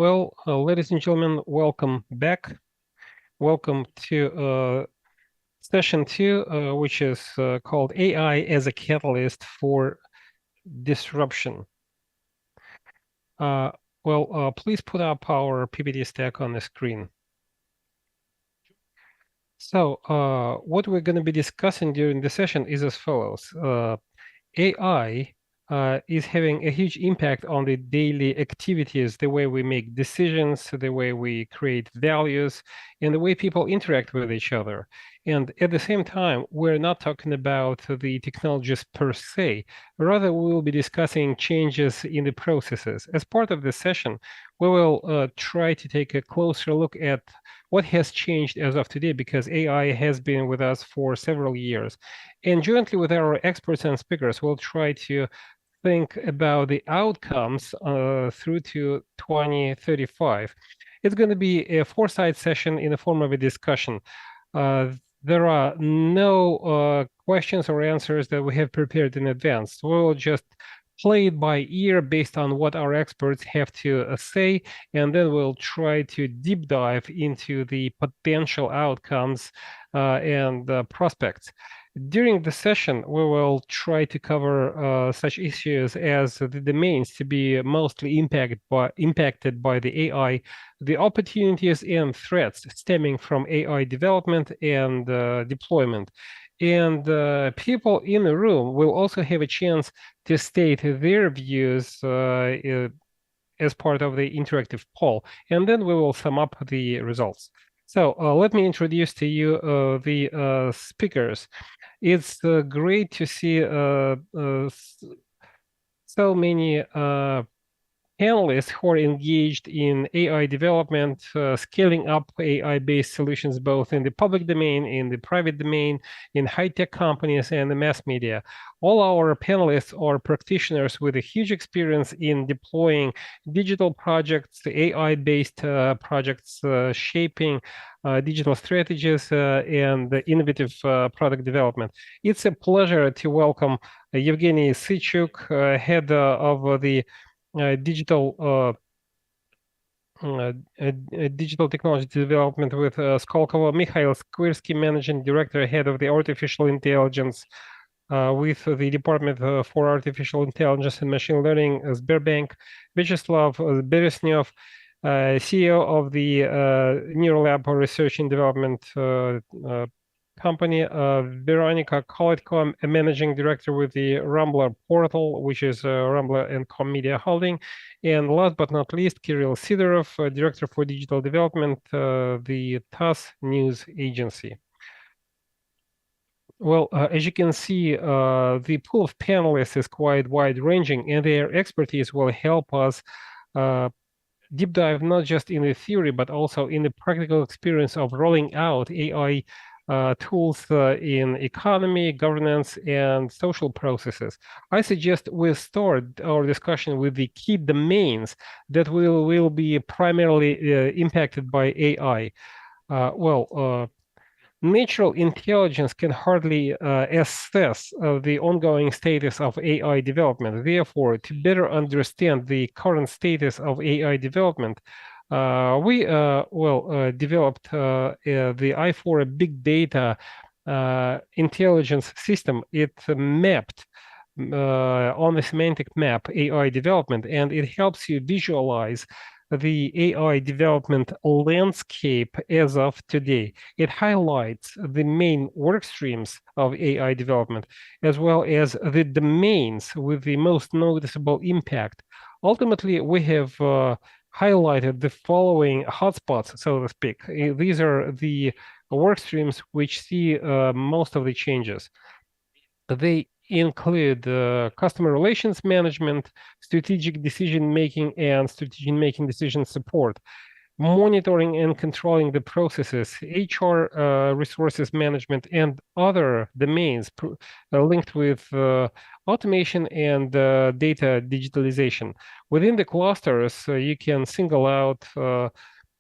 Ladies and gentlemen, welcome back. Welcome to session 2, which is called AI as a Catalyst for Disruption. Please put up our PPT stack on the screen. So what we're going to be discussing during the session is as follows. AI is having a huge impact on the daily activities, the way we make decisions, the way we create values, and the way people interact with each other. And at the same time, we're not talking about the technologies per se. Rather, we will be discussing changes in the processes. As part of this session, we will try to take a closer look at what has changed as of today, because AI has been with us for several years. And jointly with our experts and speakers, we'll try to think about the outcomes through to 2035. It's going to be a foresight session in the form of a discussion. There are no questions or answers that we have prepared in advance. We'll just play it by ear based on what our experts have to say, and then we'll try to deep dive into the potential outcomes and prospects. During the session, we will try to cover such issues as the domains to be mostly impacted by the AI, the opportunities and threats stemming from AI development and deployment. And people in the room will also have a chance to state their views as part of the interactive poll, and then we will sum up the results. So let me introduce to you the speakers. It's great to see so many analysts who are engaged in AI development, scaling up AI-based solutions, both in the public domain, in the private domain, in high-tech companies, and the mass media. All our panelists are practitioners with a huge experience in deploying digital projects, AI-based projects, shaping digital strategies, and innovative product development. It's a pleasure to welcome Evgeny Sychuk, head of the digital technology development with Skolkovo, Mikhail Skwirsky, managing director, head of the artificial intelligence with the Department for Artificial Intelligence and Machine Learning, Sberbank, Vyacheslav Beresnev, CEO of the Neurolab Research and Development company, Veronica Kolitko, a managing director with the Rambler portal, which is Rambler and Com Media Holding. And last but not least, Kirill Sidorov, director for digital development, the TASS News Agency. Well, as you can see, the pool of panelists is quite wide-ranging, and their expertise will help us deep dive not just in the theory, but also in the practical experience of rolling out AI tools in economy, governance, and social processes. I suggest we start our discussion with the key domains that will be primarily impacted by AI. Natural intelligence can hardly assess the ongoing status of AI development. Therefore, to better understand the current status of AI development, we developed the I4 big data intelligence system. It mapped on the semantic map AI development, and it helps you visualize the AI development landscape as of today. It highlights the main work streams of AI development, as well as the domains with the most noticeable impact. Ultimately, we have highlighted the following hotspots, so to speak. These are the work streams which see most of the changes. They include customer relations management, strategic decision-making, and strategic-making decision support, monitoring and controlling the processes, HR resources management, and other domains linked with automation and data digitalization. Within the clusters, you can single out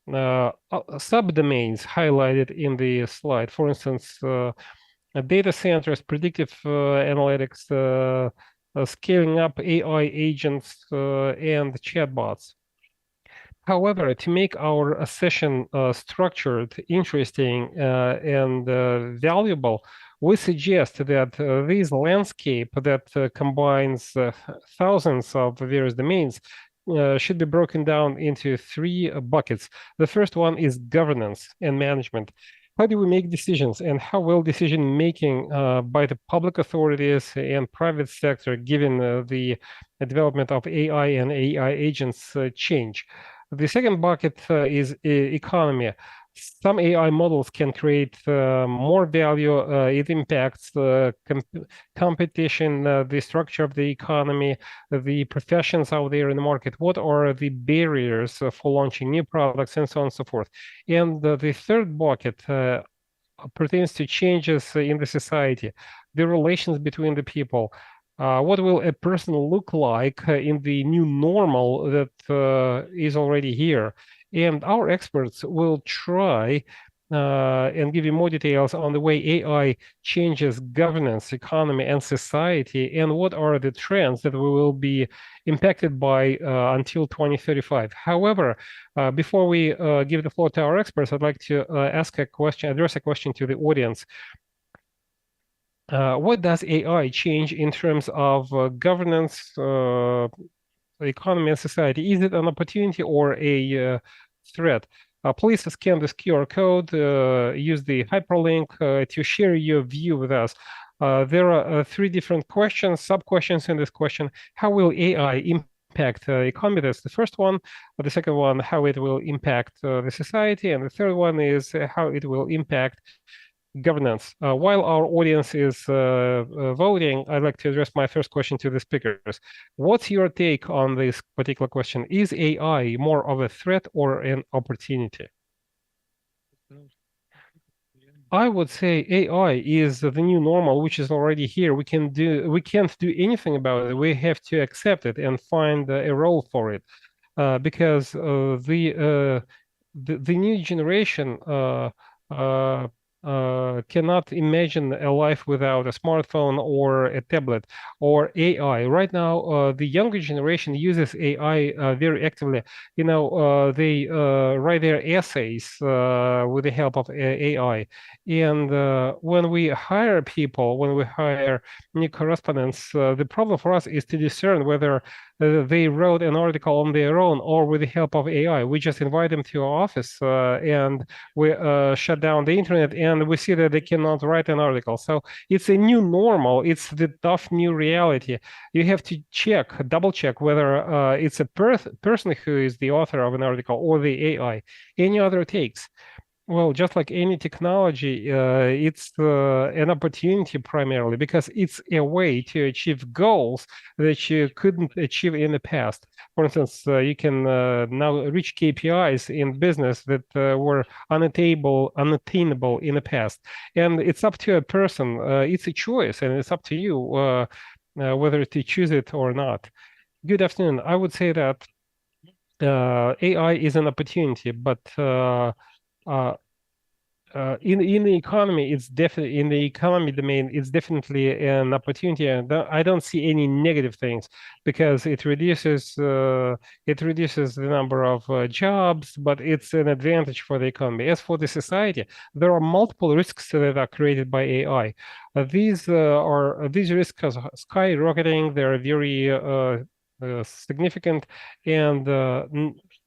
subdomains highlighted in the slide. For instance, data centers, predictive analytics, scaling up AI agents, and chatbots. However, to make our session structured, interesting, and valuable, we suggest that this landscape that combines thousands of various domains should be broken down into three buckets. The first one is governance and management. How do we make decisions, and how will decision making by the public authorities and private sector, given the development of AI and AI agents, change? The second bucket is economy. Some AI models can create more value. It impacts competition, the structure of the economy, the professions out there in the market. What are the barriers for launching new products, and so on and so forth. And the third bucket pertains to changes in the society, the relations between the people. What will a person look like in the new normal that is already here? And our experts will try and give you more details on the way AI changes governance, economy, and society, and what are the trends that we will be impacted by until 2035. However, before we give the floor to our experts, I'd like to address a question to the audience. What does AI change in terms of governance, economy, and society? Is it an opportunity or a threat? Please scan this QR code, use the hyperlink to share your view with us. There are three different questions, sub-questions in this question. How will AI impact economy? That's the first one. The second one, how it will impact the society. And the third one is how it will impact governance. While our audience is voting, I'd like to address my first question to the speakers. What's your take on this particular question? Is AI more of a threat or an opportunity? I would say AI is the new normal, which is already here. We can't do anything about it. We have to accept it and find a role for it, because the new generation uh, cannot imagine a life without a smartphone or a tablet or AI. Right now, the younger generation uses AI very actively. They write their essays with the help of AI. And when we hire people, when we hire new correspondents, the problem for us is to discern whether they wrote an article on their own or with the help of AI. We just invite them to our office and we shut down the internet, and we see that they cannot write an article. So it's a new normal. It's the tough new reality. You have to double check whether it's a person who is the author of an article or the AI. Any other takes? Well, just like any technology, it's an opportunity primarily because it's a way to achieve goals that you couldn't achieve in the past. For instance, you can now reach KPIs in business that were unattainable in the past. And it's up to a person. It's a choice, and it's up to you whether to choose it or not. Good afternoon. I would say that AI is an opportunity, but uh, in the economy, it's definitely in the economy domain, it's definitely an opportunity, and I don't see any negative things because it reduces the number of jobs, but it's an advantage for the economy. As for the society, there are multiple risks that are created by AI. These risks are skyrocketing. They're very significant, and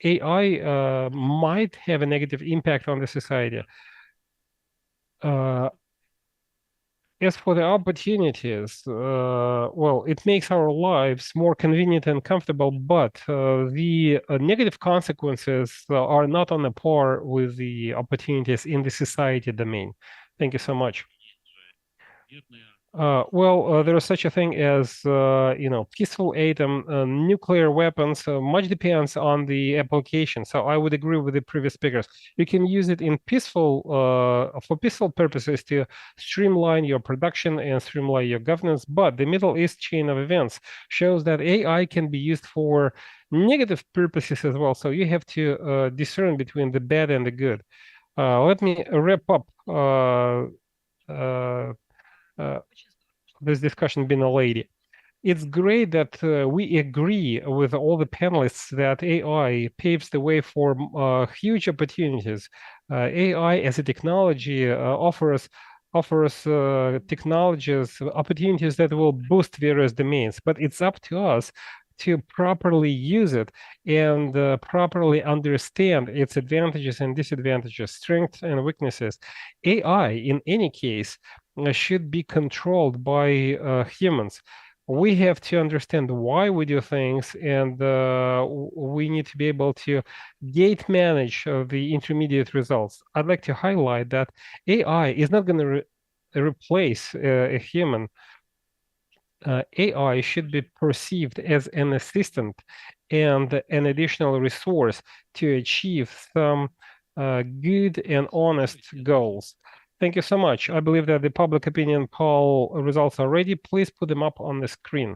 AI might have a negative impact on the society. Uh, as for the opportunities, well, it makes our lives more convenient and comfortable, but the negative consequences are not on a par with the opportunities in the society domain. Thank you so much. Well, there is such a thing as, peaceful atom, nuclear weapons. Much depends on the application. So I would agree with the previous speakers. You can use it in for peaceful purposes to streamline your production and streamline your governance. But the Middle East chain of events shows that AI can be used for negative purposes as well. So you have to discern between the bad and the good. Let me wrap up. Uh, this discussion being a lady. It's great that we agree with all the panelists that AI paves the way for huge opportunities. AI as a technology offers technologies, opportunities that will boost various domains, but it's up to us to properly use it and properly understand its advantages and disadvantages, strengths and weaknesses. AI, in any case, should be controlled by humans. We have to understand why we do things, and we need to be able to gate manage the intermediate results. I'd like to highlight that AI is not going to replace a human. AI should be perceived as an assistant and an additional resource to achieve some good and honest goals. Thank you so much. I believe that the public opinion poll results are ready. Please put them up on the screen.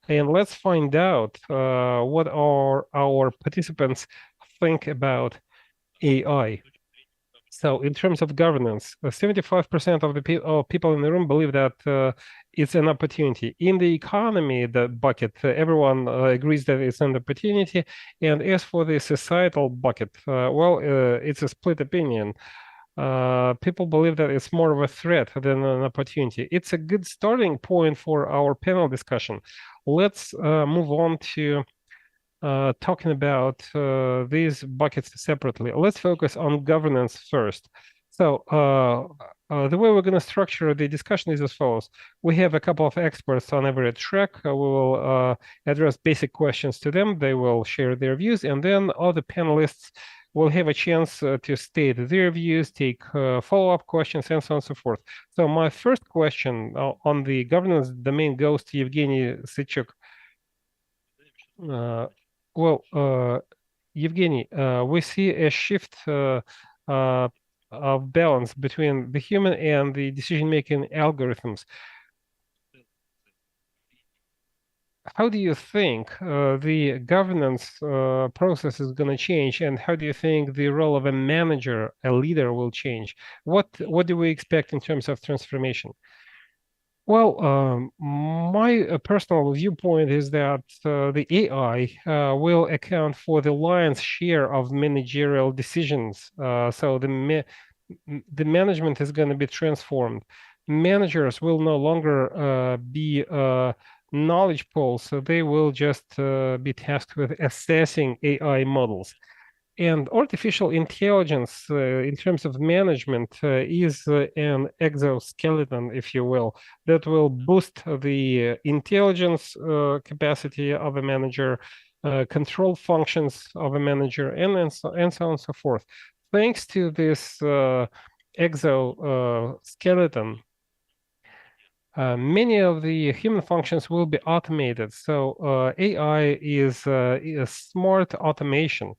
And let's find out what our participants think about AI. So in terms of governance, 75% of the people in the room believe that it's an opportunity. In the economy, the bucket, everyone agrees that it's an opportunity. And as for the societal bucket, well, it's a split opinion. People believe that it's more of a threat than an opportunity. It's a good starting point for our panel discussion. Let's move on to talking about these buckets separately. Let's focus on governance first. So the way we're going to structure the discussion is as follows. We have a couple of experts on every track. We will address basic questions to them. They will share their views, and then other panelists will have a chance to state their views, take follow-up questions, and so on and so forth. So my first question on the governance domain goes to Evgeny Sychuk. Well, Evgeny, we see a shift of balance between the human and the decision-making algorithms. How do you think the governance process is going to change, and how do you think the role of a manager, a leader, will change? What do we expect in terms of transformation? Well, my personal viewpoint is that the AI will account for the lion's share of managerial decisions. So the management is going to be transformed. Managers will no longer be knowledge pools, so they will just be tasked with assessing AI models. And artificial intelligence, in terms of management, is an exoskeleton, if you will, that will boost the intelligence capacity of a manager, control functions of a manager, and so on and so forth. Thanks to this exoskeleton, many of the human functions will be automated. So AI is a smart automation.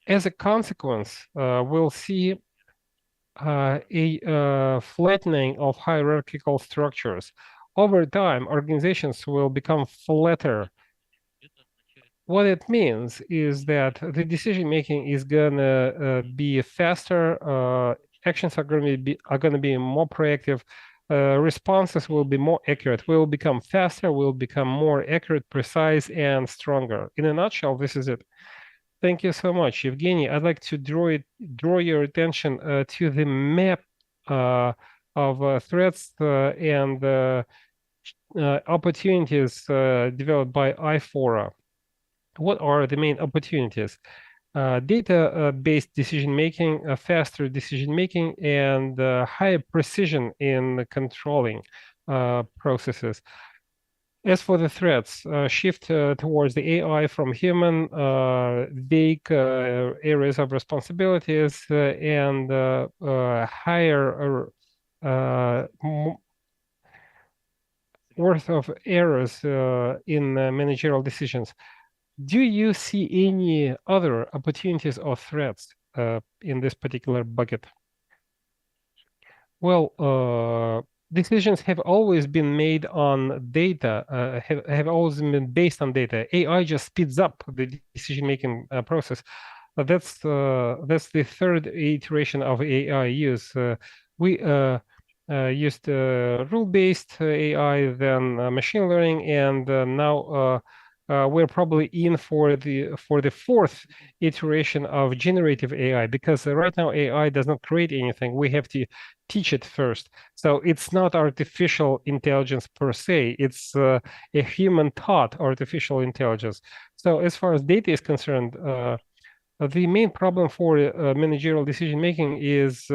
As a consequence, we'll see a flattening of hierarchical structures. Over time, organizations will become flatter. What it means is that the decision making is gonna be faster. Actions are gonna be more proactive. Responses will be more accurate. Will become faster. Will become more accurate, precise, and stronger. In a nutshell, this is it. Thank you so much, Evgeny. I'd like to draw your attention to the map of threats and opportunities developed by iFora. What are the main opportunities? Data-based decision-making, faster decision-making, and higher precision in controlling processes. As for the threats, shift towards the AI from human, vague areas of responsibilities, and higher worth of errors in managerial decisions. Do you see any other opportunities or threats in this particular bucket? Well, decisions have always been made on data, have always been based on data. AI just speeds up the decision-making process. That's the third iteration of AI use. used rule-based AI, then machine learning, and now we're probably in for the fourth iteration of generative AI, because right now AI does not create anything. We have to teach it first. So it's not artificial intelligence per se. It's a human-taught artificial intelligence. So as far as data is concerned, the main problem for managerial decision making is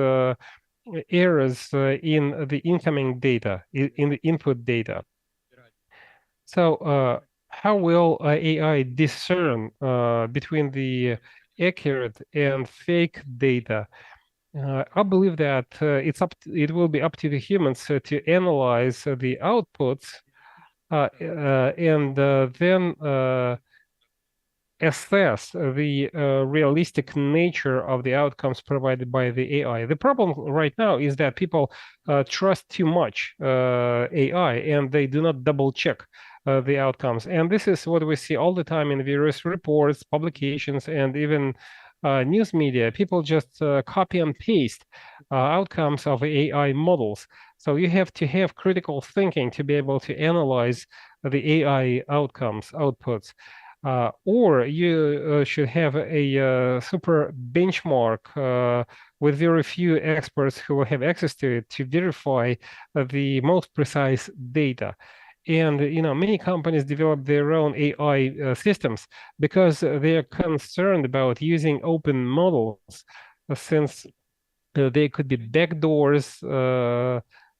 errors in the incoming data, in the input data. So how will AI discern between the accurate and fake data? I believe that it will be up to the humans to analyze the outputs and then assess the realistic nature of the outcomes provided by the AI. The problem right now is that people trust too much AI, and they do not double check the outcomes. And this is what we see all the time in various reports, publications, and even news media. People just copy and paste outcomes of AI models. So you have to have critical thinking to be able to analyze the AI outputs. Or you should have a super benchmark with very few experts who will have access to it to verify the most precise data. And many companies develop their own AI systems because they are concerned about using open models, since they could be backdoors,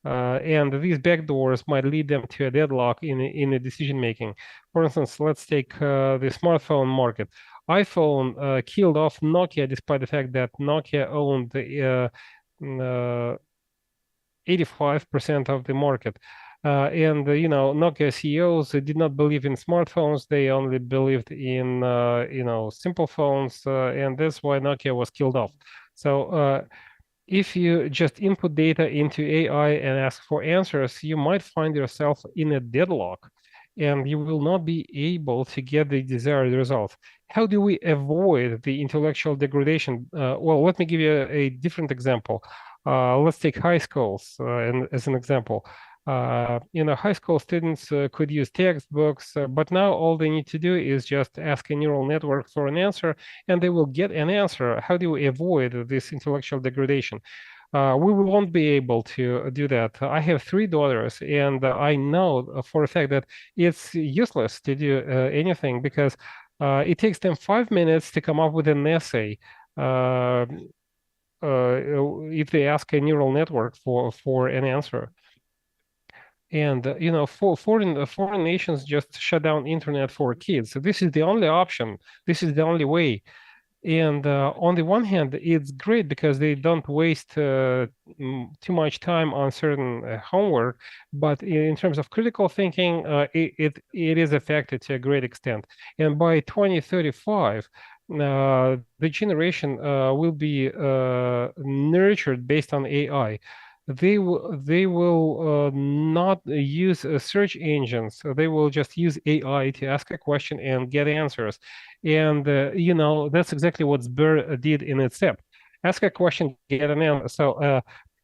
and these backdoors might lead them to a deadlock in a decision making. For instance, let's take the smartphone market. iPhone killed off Nokia despite the fact that Nokia owned 85% of the market. And Nokia CEOs did not believe in smartphones. They only believed in simple phones, and that's why Nokia was killed off. So if you just input data into AI and ask for answers, you might find yourself in a deadlock, and you will not be able to get the desired result. How do we avoid the intellectual degradation? Well, let me give you a different example. Let's take high schools as an example. High school students could use textbooks, but now all they need to do is just ask a neural network for an answer, and they will get an answer. How do we avoid this intellectual degradation? We won't be able to do that. I have three daughters, and I know for a fact that it's useless to do anything, because it takes them 5 minutes to come up with an essay. If they ask a neural network for an answer. And for foreign nations just shut down internet for kids. So this is the only option. This is the only way. And on the one hand, it's great because they don't waste too much time on certain homework. But in terms of critical thinking, it is affected to a great extent. And by 2035, the generation will be nurtured based on AI. They will not use search engines. So they will just use AI to ask a question and get answers. And that's exactly what Sber did in its app. Ask a question, get an answer. So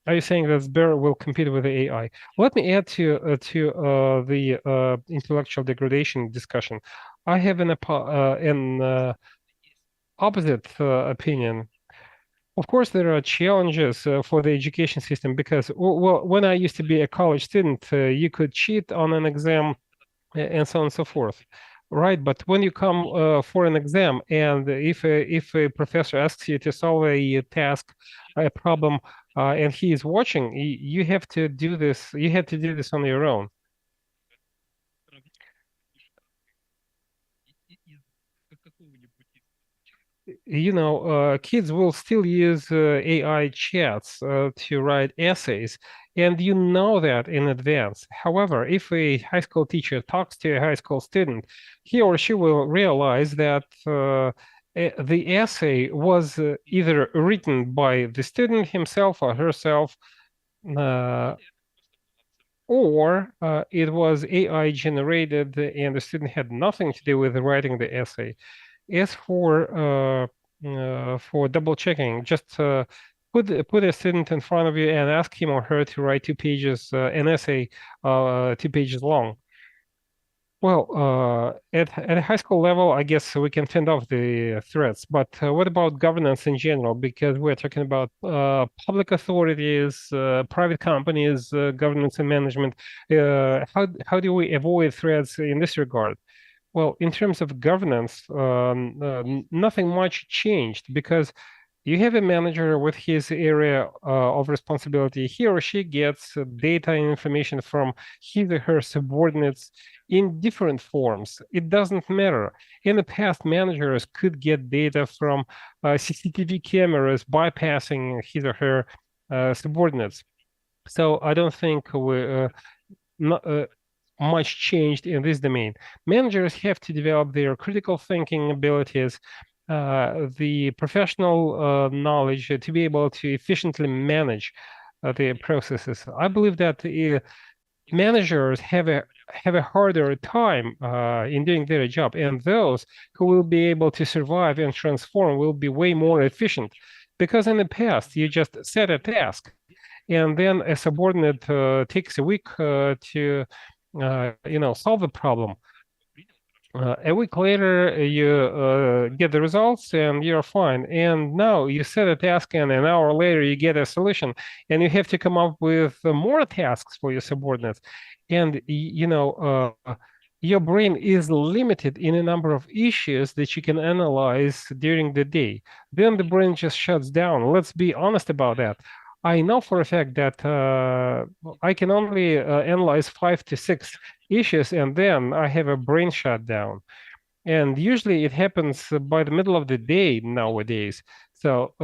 are you saying that Sber will compete with the AI? Let me add to the intellectual degradation discussion. I have an opposite opinion. Of course, there are challenges for the education system because, well, when I used to be a college student, you could cheat on an exam and so on and so forth, right? But when you come for an exam, and if a professor asks you to solve a task, a problem, and he is watching, you have to do this. You have to do this on your own. Kids will still use AI chats to write essays, and you know that in advance. However, if a high school teacher talks to a high school student, he or she will realize that the essay was either written by the student himself or herself, uh, or it was AI generated, and the student had nothing to do with writing the essay. As for double checking, just put a student in front of you and ask him or her to write 2 pages, an essay, 2 pages long. Well, at a high school level, I guess we can fend off the threats, but what about governance in general? Because we're talking about public authorities, private companies, governance and management. How do we avoid threats in this regard? Well, in terms of governance, nothing much changed because you have a manager with his area of responsibility. He or she gets data and information from his or her subordinates in different forms. It doesn't matter. In the past, managers could get data from CCTV cameras bypassing his or her subordinates. So I don't think not, much changed in this domain. Managers have to develop their critical thinking abilities, the professional knowledge to be able to efficiently manage the processes. I believe that managers have a harder time in doing their job, and those who will be able to survive and transform will be way more efficient. Because in the past, you just set a task, and then a subordinate takes a week to solve the problem. A week later, you get the results and you're fine. And now you set a task, and an hour later, you get a solution, and you have to come up with more tasks for your subordinates. And your brain is limited in a number of issues that you can analyze during the day. Then the brain just shuts down. Let's be honest about that. I know for a fact that I can only analyze 5 to 6 issues, and then I have a brain shutdown. And usually it happens by the middle of the day nowadays. So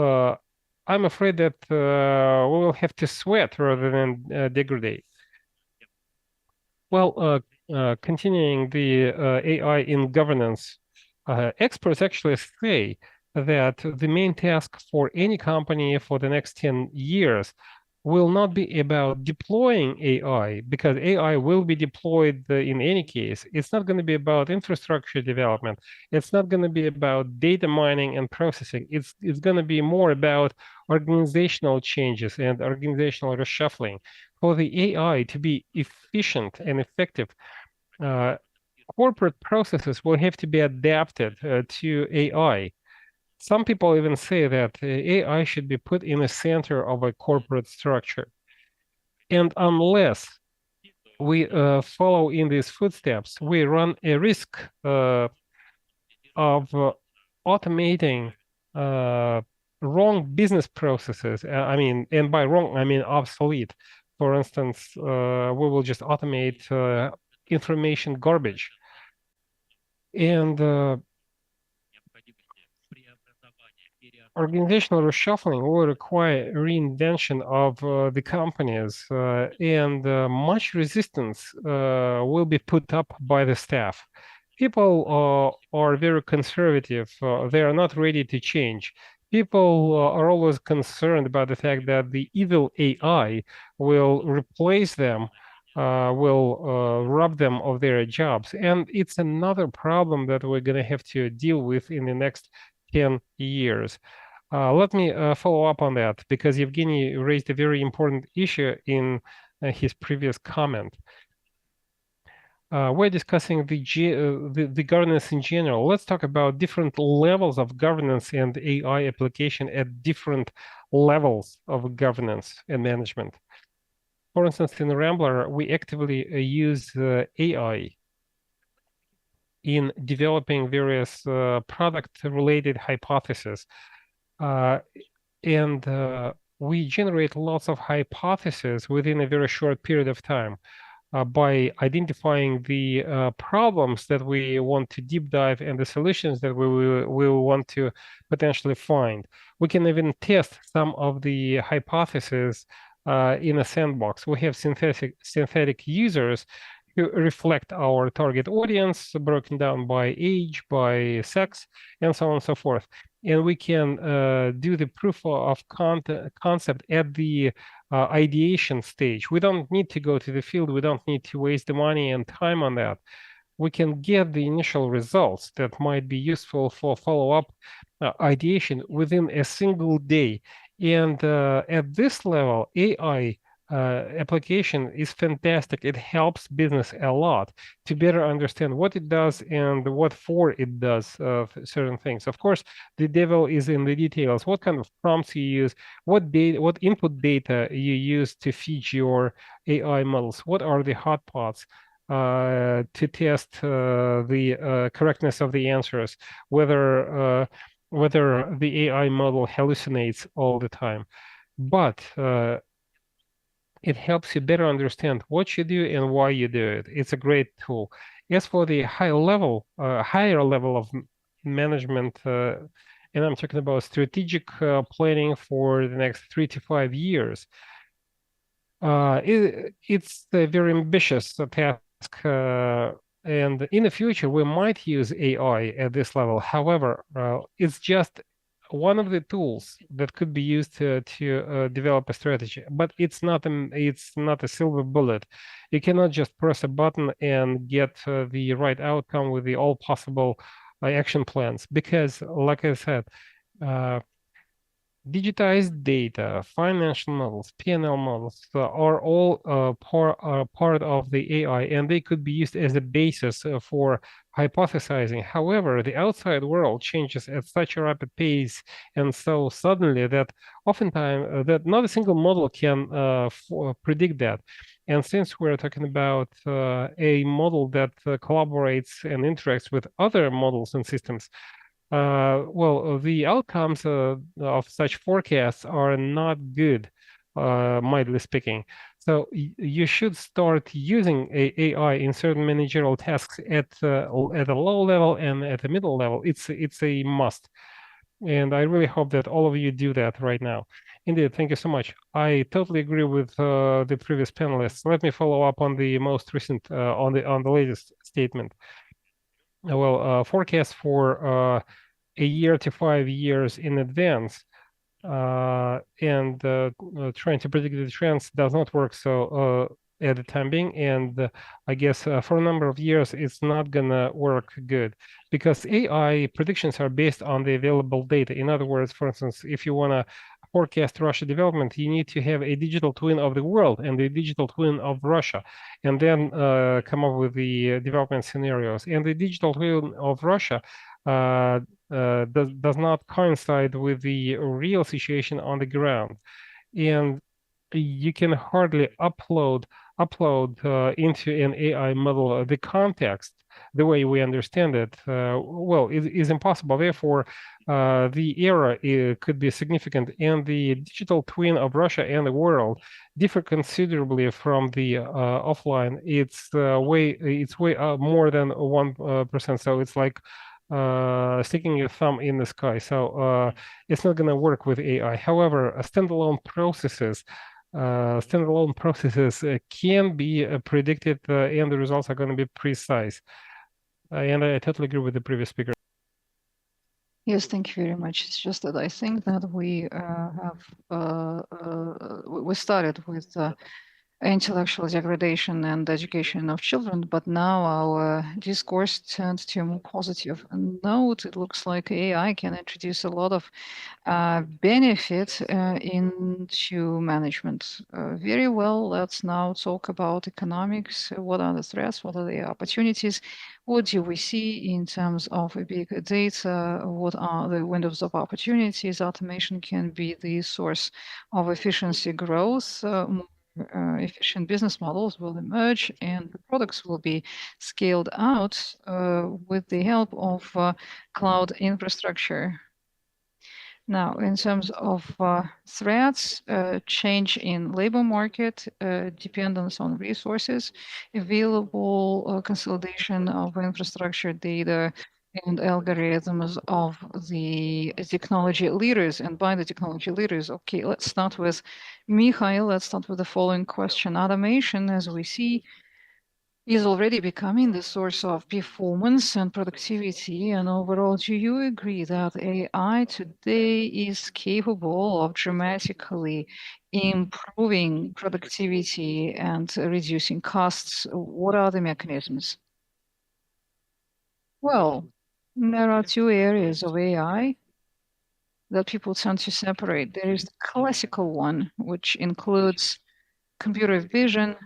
I'm afraid that we will have to sweat rather than degrade. Well, continuing the AI in governance, experts actually say that the main task for any company for the next 10 years will not be about deploying AI, because AI will be deployed in any case. It's not going to be about infrastructure development. It's not going to be about data mining and processing. It's going to be more about organizational changes and organizational reshuffling. For the AI to be efficient and effective, corporate processes will have to be adapted to AI. Some people even say that AI should be put in the center of a corporate structure. And unless we follow in these footsteps, we run a risk of automating wrong business processes. And by wrong, I mean obsolete. For instance, we will just automate information garbage. And organizational reshuffling will require reinvention of the companies, and much resistance will be put up by the staff. People are very conservative. They are not ready to change. People are always concerned about the fact that the evil AI will replace them, will rob them of their jobs. And it's another problem that we're going to have to deal with in the next 10 years. Let me follow up on that, because Evgeny raised a very important issue in his previous comment. We're discussing the governance in general. Let's talk about different levels of governance and AI application at different levels of governance and management. For instance, in Rambler, we actively use AI in developing various product-related hypotheses. And we generate lots of hypotheses within a very short period of time by identifying the problems that we want to deep dive and the solutions that we want to potentially find. We can even test some of the hypotheses in a sandbox. We have synthetic users who reflect our target audience, broken down by age, by sex, and so on and so forth. And we can do the proof of concept at the ideation stage. We don't need to go to the field. We don't need to waste the money and time on that. We can get the initial results that might be useful for follow-up ideation within a single day. And at this level, AI application is fantastic. It helps business a lot to better understand what it does and what for it does certain things. Of course, the devil is in the details. What kind of prompts you use, what data, what input data you use to feed your AI models, what are the hot pots to test the correctness of the answers, whether the AI model hallucinates all the time. But it helps you better understand what you do and why you do it. It's a great tool. As for the higher level of management, and I'm talking about strategic planning for the next 3 to 5 years, it's a very ambitious task, and in the future we might use AI at this level. However, it's just one of the tools that could be used to develop a strategy, but it's not a silver bullet. You cannot just press a button and get the right outcome with the all possible action plans, because, like I said, uh, digitized data, financial models, P&L models are all part of the AI, and they could be used as a basis for hypothesizing. However, the outside world changes at such a rapid pace and so suddenly that oftentimes that not a single model can predict that. And since we're talking about a model that collaborates and interacts with other models and systems, well, the outcomes of such forecasts are not good, mildly speaking. So you should start using AI in certain managerial tasks at a low level and at the middle level. It's a must, and I really hope that all of you do that right now. Indeed, thank you so much. I totally agree with the previous panelists. Let me follow up on the most recent, on the latest statement. Well, forecast for a year to 5 years in advance, and trying to predict the trends does not work so at the time being. And I guess for a number of years, it's not gonna work good, because AI predictions are based on the available data. In other words, for instance, if you wanna forecast Russia development, you need to have a digital twin of the world and a digital twin of Russia, and then come up with the development scenarios. And the digital twin of Russia uh, does not coincide with the real situation on the ground, and you can hardly upload into an AI model the context the way we understand it. Well, it is impossible. Therefore, the error could be significant, and the digital twin of Russia and the world differ considerably from the offline. It's way more than 1%. So it's like sticking your thumb in the sky. So it's not going to work with AI. However, standalone processes can be predicted, and the results are going to be precise. And I totally agree with the previous speaker. Yes, thank you very much. It's just that I think that we started with intellectual degradation and education of children, but now our discourse turned to a more positive note. It looks like AI can introduce a lot of benefit into management. Very well, let's now talk about economics. What are the threats? What are the opportunities? What do we see in terms of big data? What are the windows of opportunities? Automation can be the source of efficiency growth. Efficient business models will emerge and the products will be scaled out with the help of cloud infrastructure. Now, in terms of threats, change in labor market, dependence on resources, available consolidation of infrastructure data and algorithms of the technology leaders. And by the technology leaders, okay, let's start with Mikhail. Let's start with the following question. Automation, as we see, is already becoming the source of performance and productivity. And overall, do you agree that AI today is capable of dramatically improving productivity and reducing costs? What are the mechanisms? Well, there are two areas of AI that people tend to separate. There is the classical one, which includes computer vision,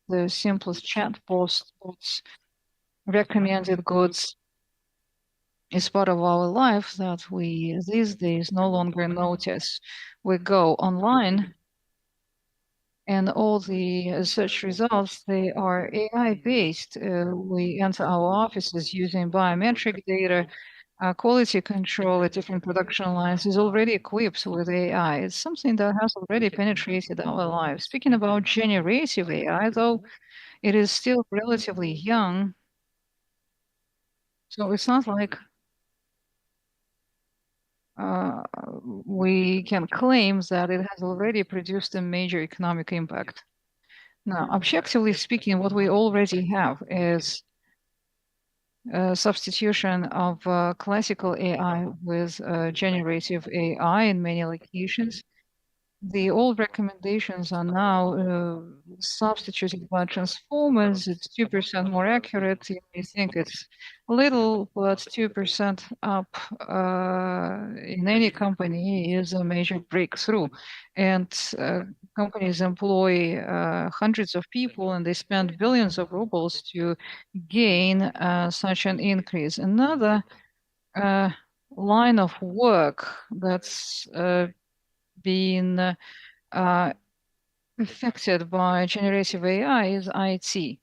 the simplest chatbots, recommended goods, is part of our life that we these days no longer notice. We go online and all the search results, they are AI based. We enter our offices using biometric data. Quality control at different production lines is already equipped with AI. It's something that has already penetrated our lives. Speaking about generative AI, though, it is still relatively young. So it's not like uh, we can claim that it has already produced a major economic impact. Now, objectively speaking, what we already have is substitution of classical AI with generative AI in many locations. The old recommendations are now substituted by transformers. It's 2% more accurate. You may think it's little, but 2% up in any company is a major breakthrough. And companies employ hundreds of people and they spend billions of rubles to gain such an increase. Another line of work that's been affected by generative AI is IT.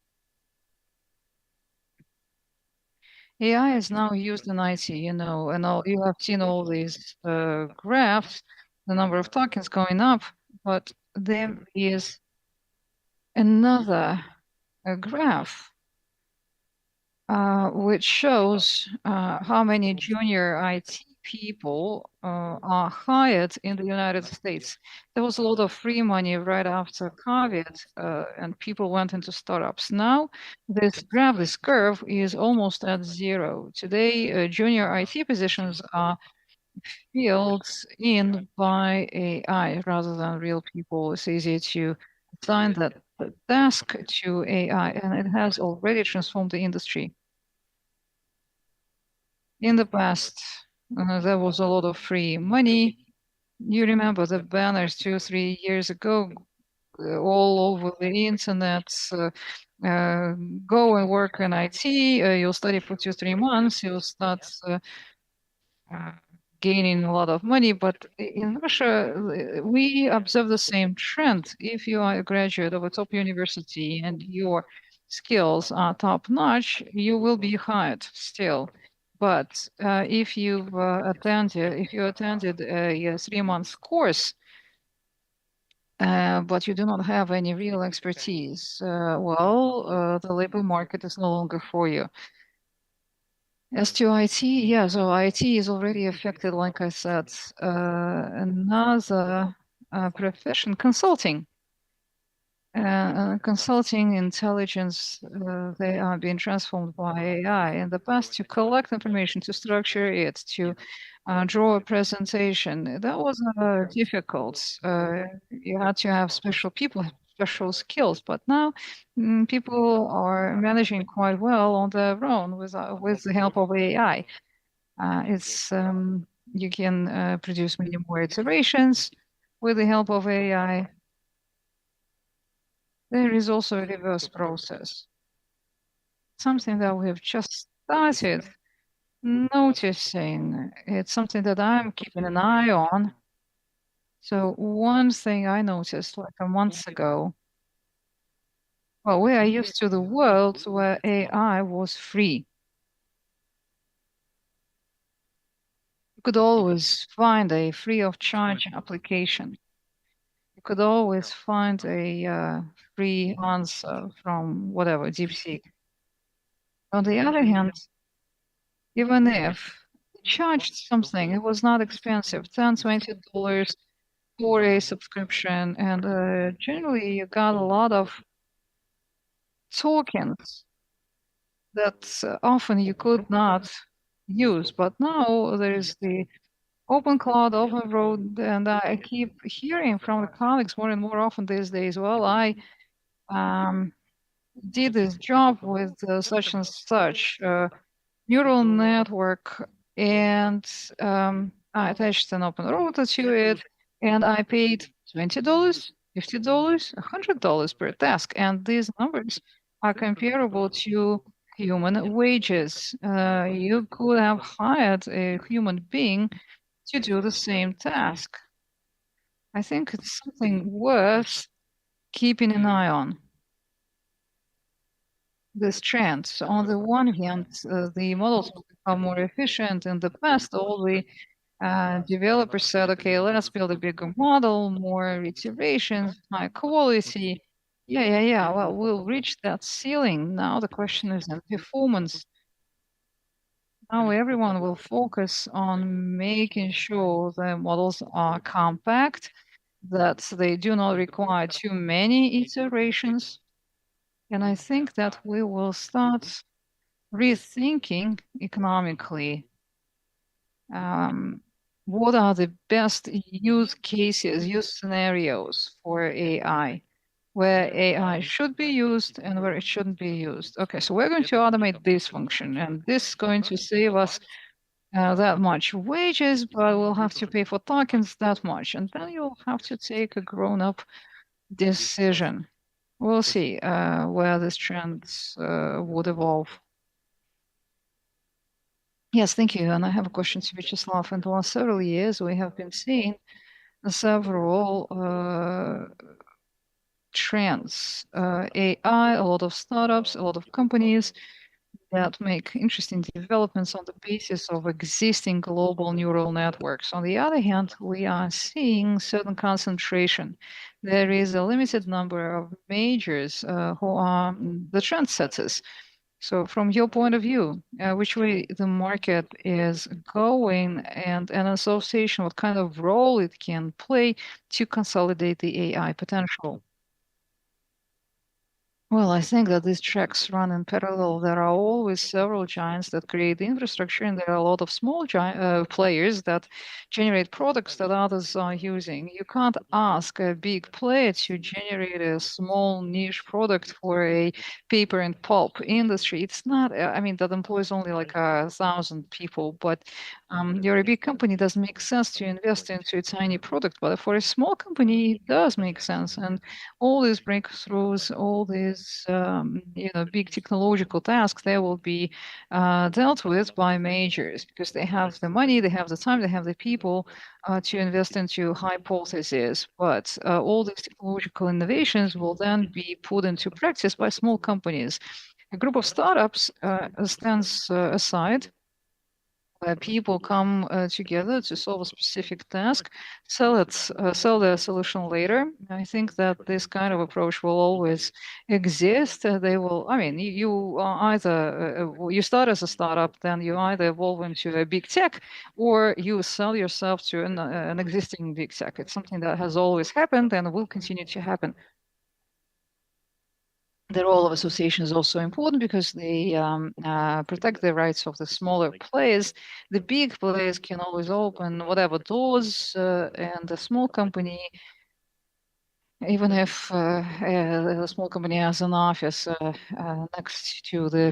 AI is now used in IT, and you have seen all these graphs, the number of tokens going up, but there is another graph which shows how many junior IT people are hired in the United States. There was a lot of free money right after COVID, and people went into startups. Now, this graph, this curve, is almost at zero. Today, junior IT positions are filled in by AI rather than real people. It's easier to assign that task to AI, and it has already transformed the industry. In the past, there was a lot of free money. You remember the banners 2, 3 years ago, all over the internet. Go and work in IT. You'll study for 2, 3 months. You'll start uh, gaining a lot of money. But in Russia, we observe the same trend. If you are a graduate of a top university and your skills are top notch, you will be hired still. But if you attended a 3 month course, but you do not have any real expertise, the labor market is no longer for you. As to IT, yeah, so IT is already affected, like I said. Another profession, consulting. Consulting intelligence, they are being transformed by AI. In the past, to collect information, to structure it, to draw a presentation, that was difficult. You had to have special people, special skills. But now, people are managing quite well on their own with the help of AI. It's You can produce many more iterations with the help of AI. There is also a reverse process, something that we have just started noticing. It's something that I'm keeping an eye on. So one thing I noticed like a month ago, well, we are used to the world where AI was free. You could always find a free of charge application. You could always find a free answer from whatever, DeepSeek. On the other hand, even if you charged something, it was not expensive, $10, $20 for a subscription, and generally you got a lot of tokens that often you could not use. But now there is the open cloud, open road, and I keep hearing from the colleagues more and more often these days, well, I um, did this job with such and such neural network, and I attached an open router to it, and I paid $20, $50, $100 per task. And these numbers are comparable to human wages. You could have hired a human being to do the same task. I think it's something worth keeping an eye on. This trend. So on the one hand, the models will become more efficient. In the past, all the developers said, okay, let's build a bigger model, more iterations, high quality. Yeah. Well, we'll reach that ceiling. Now the question is in performance. Now everyone will focus on making sure the models are compact, that they do not require too many iterations. And I think that we will start rethinking economically what are the best use cases, use scenarios for AI, where AI should be used and where it shouldn't be used. Okay, so we're going to automate this function, and this is going to save us that much wages, but we'll have to pay for tokens that much, and then you'll have to take a grown-up decision. We'll see where this trend would evolve. Yes, thank you. And I have a question to Vyacheslav. In the last several years, we have been seeing several trends. AI, a lot of startups, a lot of companies that make interesting developments on the basis of existing global neural networks. On the other hand, we are seeing certain concentration. There is a limited number of majors who are the trendsetters. So from your point of view, which way the market is going and an association, what kind of role it can play to consolidate the AI potential? Well, I think that these tracks run in parallel. There are always several giants that create the infrastructure, and there are a lot of small players that generate products that others are using. You can't ask a big player to generate a small niche product for a paper and pulp industry. It's not, I mean, that employs only like 1,000 people, but you're a big company, it doesn't make sense to invest into a tiny product. But for a small company, it does make sense. And all these breakthroughs, all these big technological tasks, they will be dealt with by majors because they have the money, they have the time, they have the people to invest into hypotheses. But all these technological innovations will then be put into practice by small companies. A group of startups stands aside where people come together to solve a specific task, sell their solution later. I think that this kind of approach will always exist. They will, I mean, you either you start as a startup, then you either evolve into a big tech, or you sell yourself to an existing big tech. It's something that has always happened and will continue to happen. The role of association is also important because they protect the rights of the smaller players. The big players can always open whatever doors, and the small company, even if a small company has an office next to the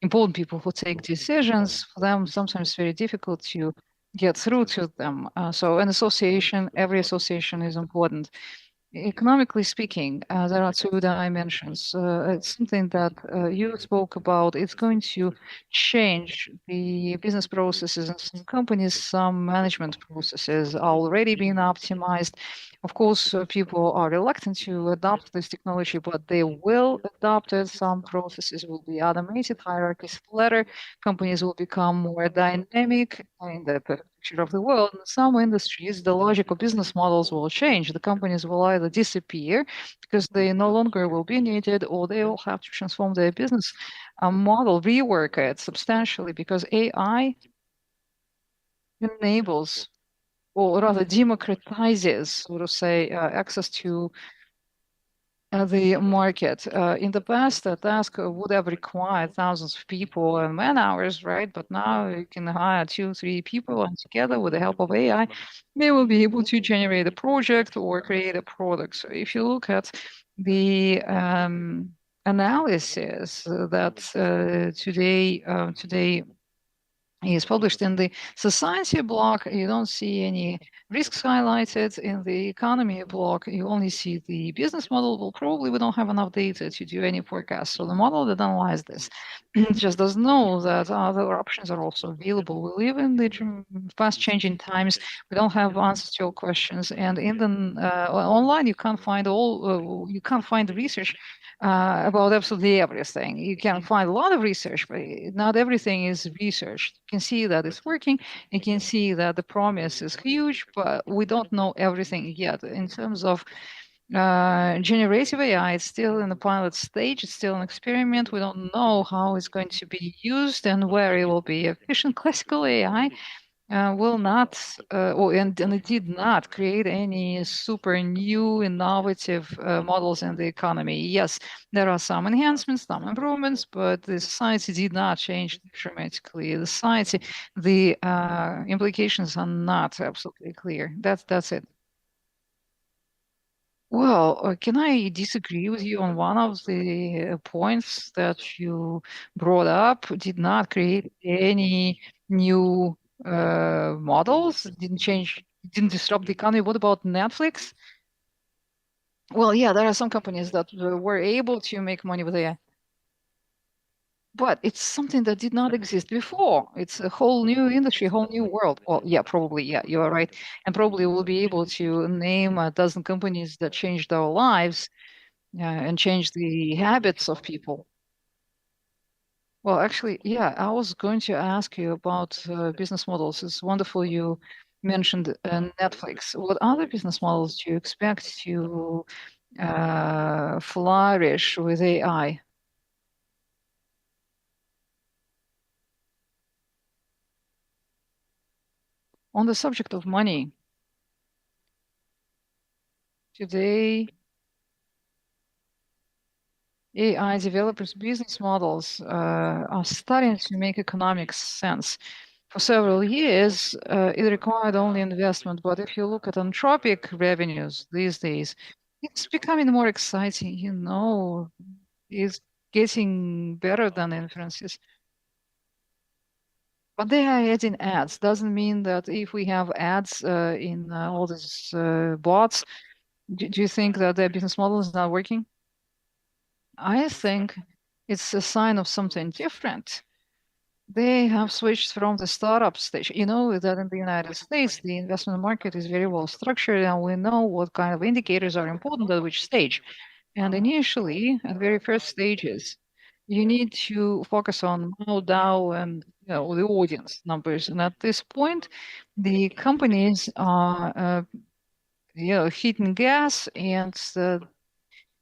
important people who take decisions, for them sometimes it's very difficult to get through to them. So an association, every association is important. Economically speaking, there are two dimensions. It's something that you spoke about. It's going to change the business processes in some companies. Some management processes are already being optimized. Of course, people are reluctant to adopt this technology, but they will adopt it. Some processes will be automated, hierarchies flatter, companies will become more dynamic in the picture of the world. In some industries, the logical business models will change. The companies will either disappear because they no longer will be needed, or they will have to transform their business model, rework it substantially because AI enables, or rather democratizes, so to say, access to the market. In the past, a task would have required thousands of people and man hours, right? But now you can hire 2, 3 people, and together with the help of AI, they will be able to generate a project or create a product. So if you look at the analysis that today is published in the society block. You don't see any risks highlighted. In the economy block, you only see the business model. Well, probably we don't have enough data to do any forecast. So the model that analyzes this just doesn't know that other options are also available. We live in the fast changing times. We don't have answers to all questions. And in the online, you can't find you can't find the research about absolutely everything. You can find a lot of research, but not everything is research. You can see that it's working. You can see that the promise is huge, but we don't know everything yet. In terms of generative AI, it's still in the pilot stage. It's still an experiment. We don't know how it's going to be used and where it will be efficient. Classical AI will not, and it did not create any super new innovative models in the economy. Yes, there are some enhancements, some improvements, but the society did not change dramatically. The society, the implications are not absolutely clear. That's it. Well, can I disagree with you on one of the points that you brought up? Did not create any new models, didn't change, didn't disrupt the economy. What about Netflix? Well, yeah, there are some companies that were able to make money with AI, but it's something that did not exist before. It's a whole new industry, a whole new world. Well, yeah, probably, yeah, you are right. And probably we'll be able to name a dozen companies that changed our lives and change the habits of people. Well, actually, yeah, I was going to ask you about business models. It's wonderful you mentioned Netflix. What other business models do you expect to flourish with AI? On the subject of money, today AI developers' business models are starting to make economic sense. For several years, it required only investment, but if you look at anthropic revenues these days, it's becoming more exciting, it's getting better than inferences. But they are adding ads. Doesn't mean that if we have ads in all these bots, do you think that their business model is not working? I think it's a sign of something different. They have switched from the startup stage. You know that in the United States, the investment market is very well structured, and we know what kind of indicators are important at which stage. And initially, at very first stages, you need to focus on MAU, and the audience numbers. And at this point, the companies are hitting gas, and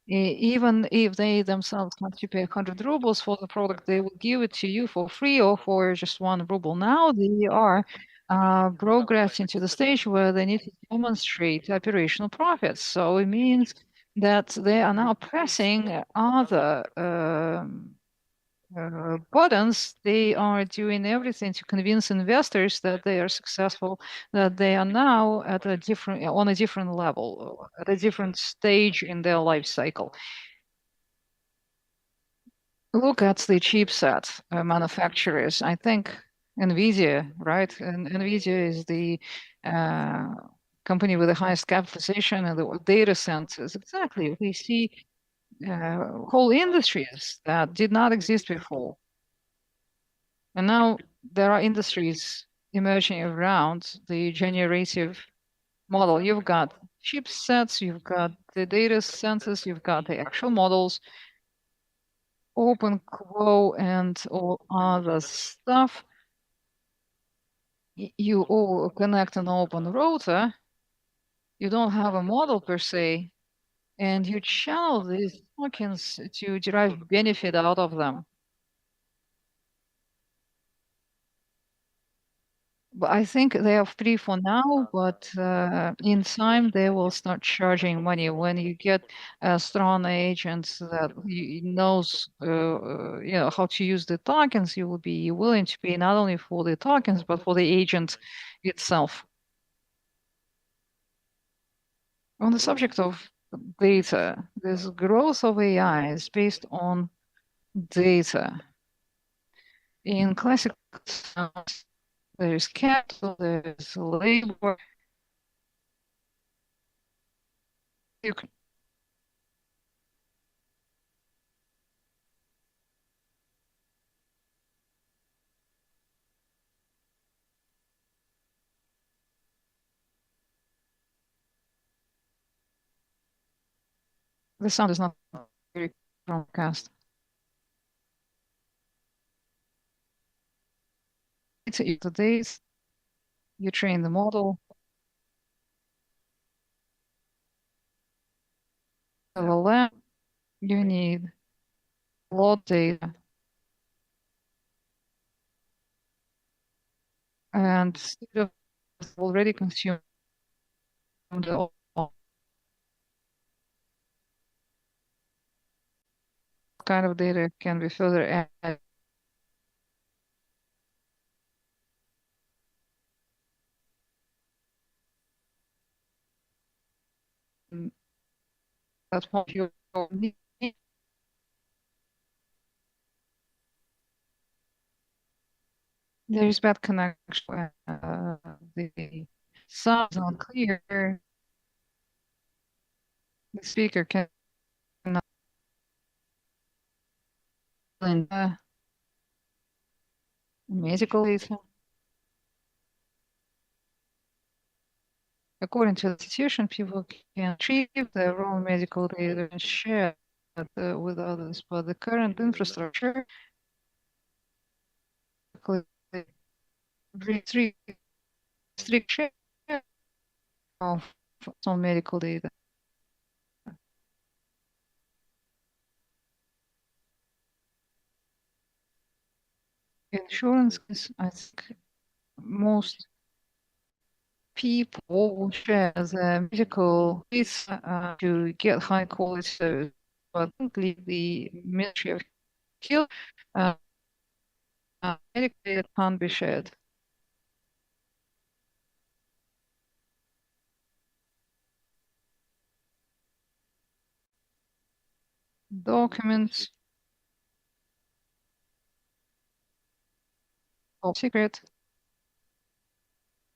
even if they themselves have to pay 100 rubles for the product, they will give it to you for free or for just 1 ruble. Now they are progressing to the stage where they need to demonstrate operational profits. So it means that they are now pressing other buttons. They are doing everything to convince investors that they are successful, that they are now on a different level, at a different stage in their life cycle. Look at the chipset manufacturers. I think NVIDIA, right? And NVIDIA is the uh, company with the highest capitalization and the data centers. Exactly. We see whole industries that did not exist before. And now there are industries emerging around the generative model. You've got chipsets, you've got the data centers, you've got the actual models, OpenClaw, and all other stuff. You all connect an open router. You don't have a model per se, and you channel these tokens to derive benefit out of them. But I think they are free for now, but in time they will start charging money when you get a strong agent that knows how to use the tokens. You will be willing to pay not only for the tokens but for the agent itself. On the subject of data, this growth of AI is based on data. In classical there is capital, there is labor. You can, the sound is not very broadcast. It's the days you train the model, LLM, you need a lot of data. And instead of already consumed all kind of data can be further added. That's what you need. There is bad connection. The sound is not clear. The speaker cannot medical data. According to the institution, people can retrieve their own medical data and share it with others, but the current infrastructure strict share of some medical data. Insurance is, I think, most people share the medical fees to get high quality service, but the Ministry of Health medical data can't be shared. Documents, top secret,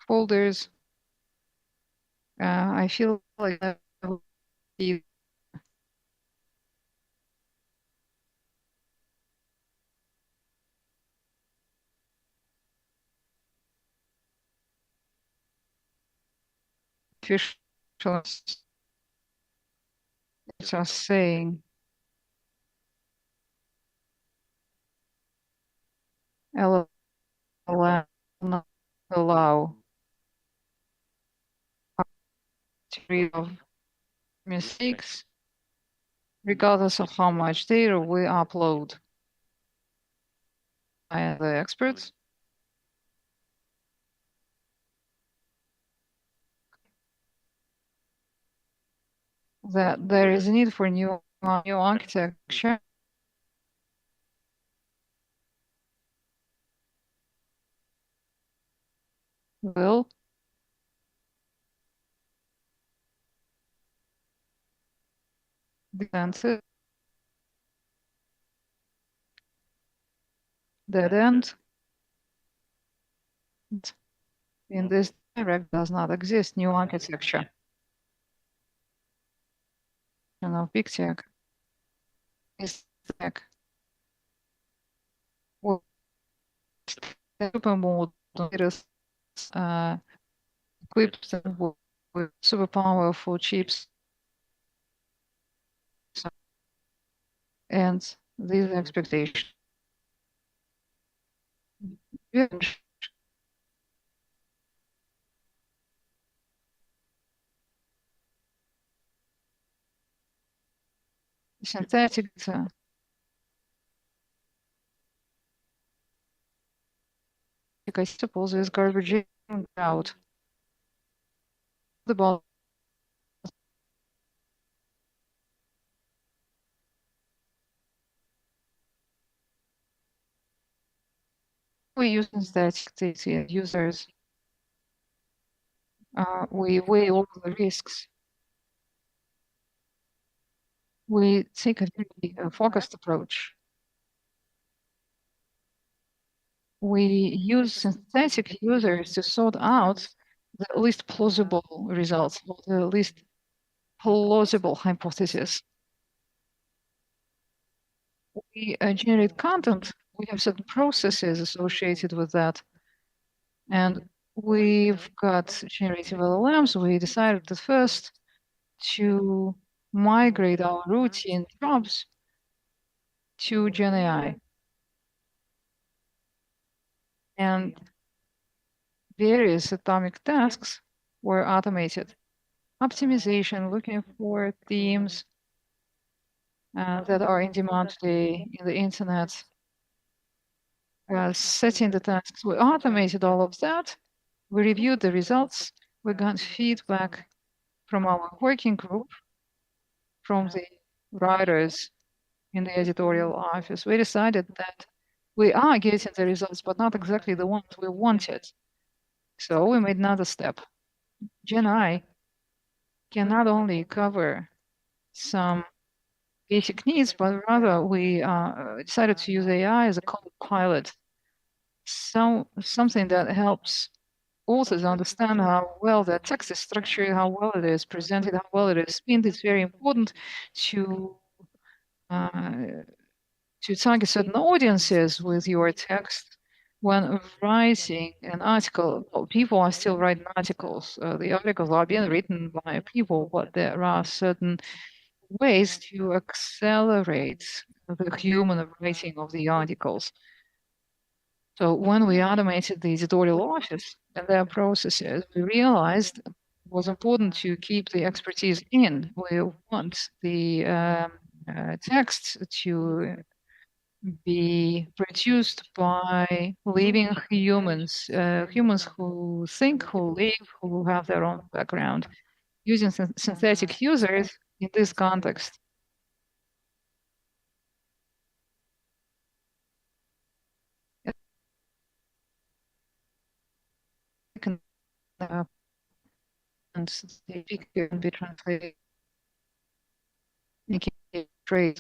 folders. I feel like that will be official just saying allow not allow to read of mistakes regardless of how much data we upload. And the experts that there is a need for new architecture will defensive dead end in this direct does not exist. New architecture of big tech is tech. Well, super mode is equipped with super powerful chips and these expectations. Synthetic I suppose is garbage in out the ball. We use synthetic users. We weigh all the risks. We take a very focused approach. we use synthetic users to sort out the least plausible results, or the least plausible hypothesis. We generate content. We have certain processes associated with that. And we've got generative LLMs. We decided at first to migrate our routine jobs to GenAI. And various atomic tasks were automated. Optimization, looking for themes that are in demand today in the internet, setting the tasks. We automated all of that. We reviewed the results. We got feedback from our working group, from the writers in the editorial office. We decided that we are getting the results, but not exactly the ones we wanted. So we made another step. GenAI can not only cover some basic needs, but rather we decided to use AI as a co-pilot, something that helps authors understand how well the text is structured, how well it is presented, how well it is spent. It's very important to target certain audiences with your text. When writing an article, well, people are still writing articles. The articles are being written by people, but there are certain ways to accelerate the human writing of the articles. So when we automated the editorial office and their processes, we realized it was important to keep the expertise in. We want the text to be produced by living humans, humans who think, who live, who have their own background, using synthetic users in this context. And the figure can be translated, making it trade.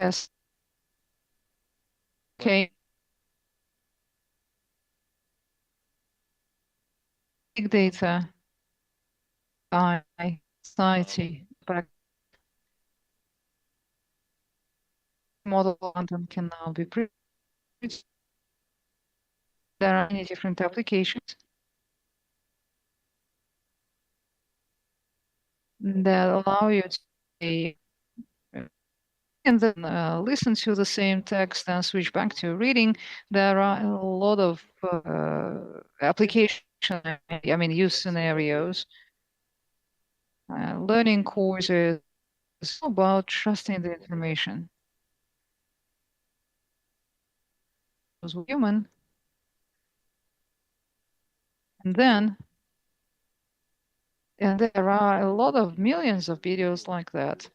Yes. Okay. Big data, AI, society, but model content can now be produced. There are many different applications that allow you to and then listen to the same text and switch back to reading. There are a lot of application, I mean, use scenarios, learning courses about trusting the information. As human, and then there are a lot of millions of videos like that.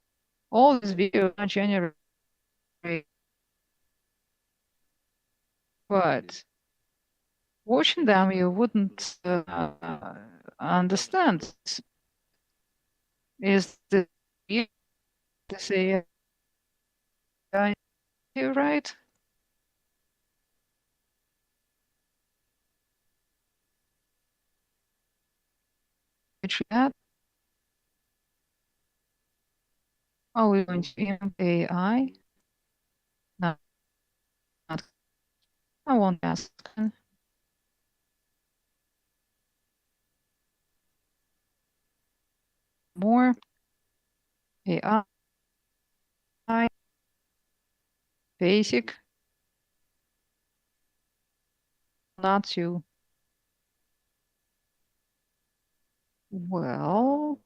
All these videos are generated, but watching them, you wouldn't understand. Is the say you right? That are we going to use AI? No, not. I won't ask. More AI, basic, not to. Well,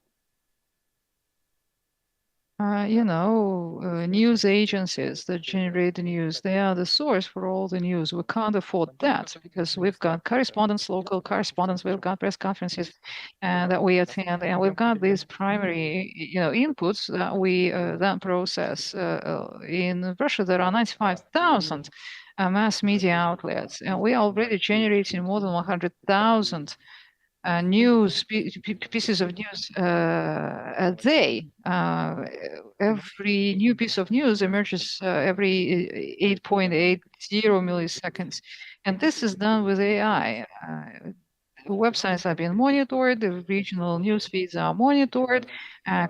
news agencies that generate the news, they are the source for all the news. We can't afford that because we've got correspondents, local correspondents, we've got press conferences that we attend, and we've got these primary, inputs that we then process. In Russia, there are 95,000 mass media outlets, and we are already generating more than 100,000 pieces of news a day. Every new piece of news emerges every 8.80 milliseconds. And this is done with AI. Websites are being monitored, the regional news feeds are monitored,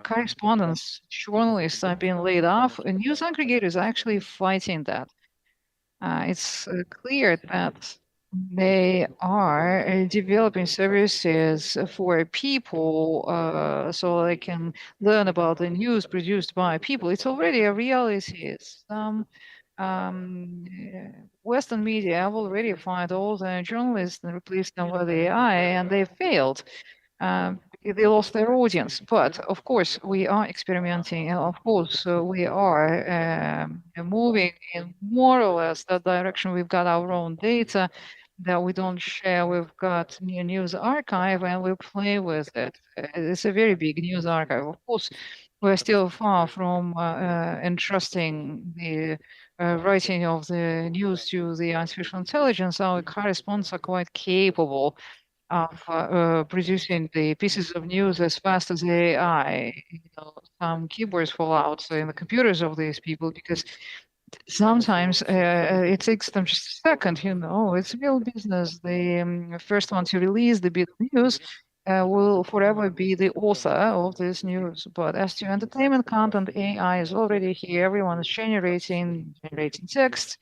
correspondents, journalists are being laid off, and news aggregators are actually fighting that. It's clear that they are developing services for people so they can learn about the news produced by people. It's already a reality. Some Western media have already fired all the journalists and replaced them with AI, and they failed. They lost their audience. But of course, we are experimenting. And of course, we are moving in more or less that direction. We've got our own data that we don't share. We've got new news archive and we play with it. It's a very big news archive. Of course, we're still far from entrusting the writing of the news to the artificial intelligence. Our correspondents are quite capable of producing the pieces of news as fast as AI. Some keyboards fall out in the computers of these people because sometimes it takes them just a second. It's real business. The first one to release the bit of news will forever be the author of this news. But as to entertainment content, AI is already here. Everyone is generating text,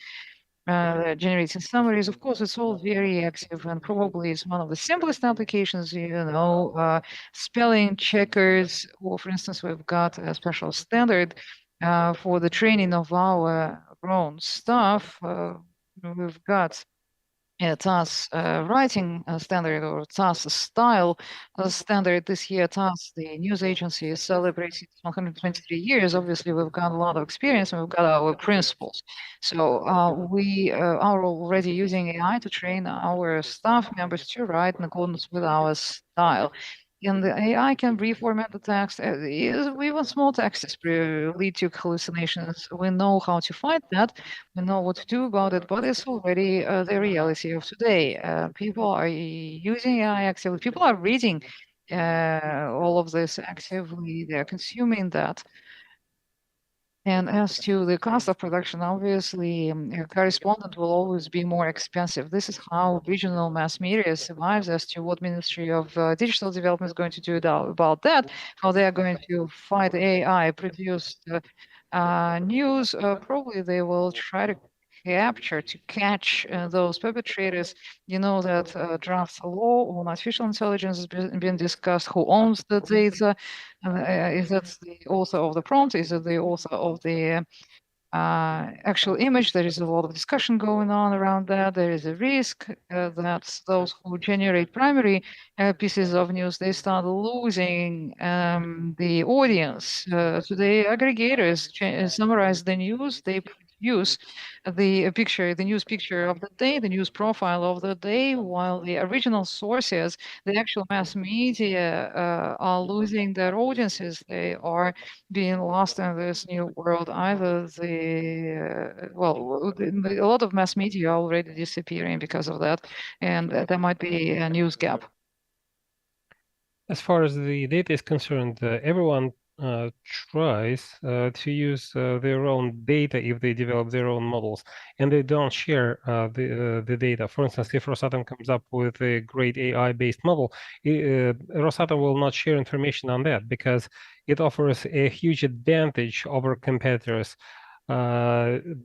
generating summaries. Of course, it's all very active and probably it's one of the simplest applications, spelling checkers, or for instance, we've got a special standard for the training of our own staff. We've got TAS writing standard or TAS style standard this year. TAS, the news agency, is celebrating 123 years. Obviously, we've got a lot of experience and we've got our principles. So we are already using AI to train our staff members to write in accordance with our style. And the AI can reformat the text. Even small texts lead to hallucinations. We know how to fight that. We know what to do about it, but it's already the reality of today. People are using AI actively. People are reading all of this actively. They're consuming that. And as to the cost of production, obviously, a correspondent will always be more expensive. This is how regional mass media survives. As to what Ministry of Digital Development is going to do about that, how they are going to fight AI produced news, probably they will try to catch those perpetrators. You know that draft law on artificial intelligence has been discussed. Who owns the data? Is that the author of the prompt? Is it the author of the actual image? There is a lot of discussion going on around that. There is a risk that those who generate primary pieces of news, they start losing the audience. So the aggregators summarize the news, they produce the news picture of the day, the news profile of the day, while the original sources, the actual mass media, are losing their audiences. They are being lost in this new world. Either a lot of mass media are already disappearing because of that, and there might be a news gap. As far as the data is concerned, everyone tries to use their own data if they develop their own models, and they don't share the data. For instance, if Rosatom comes up with a great AI-based model, Rosatom will not share information on that because it offers a huge advantage over competitors.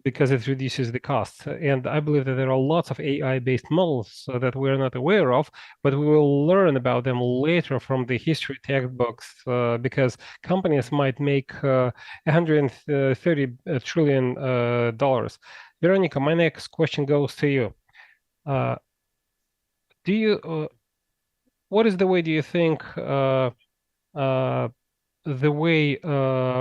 Because it reduces the cost. And I believe that there are lots of AI-based models that we're not aware of, but we will learn about them later from the history textbooks because companies might make $130 trillion. Veronica, my next question goes to you. What is the way do you think the way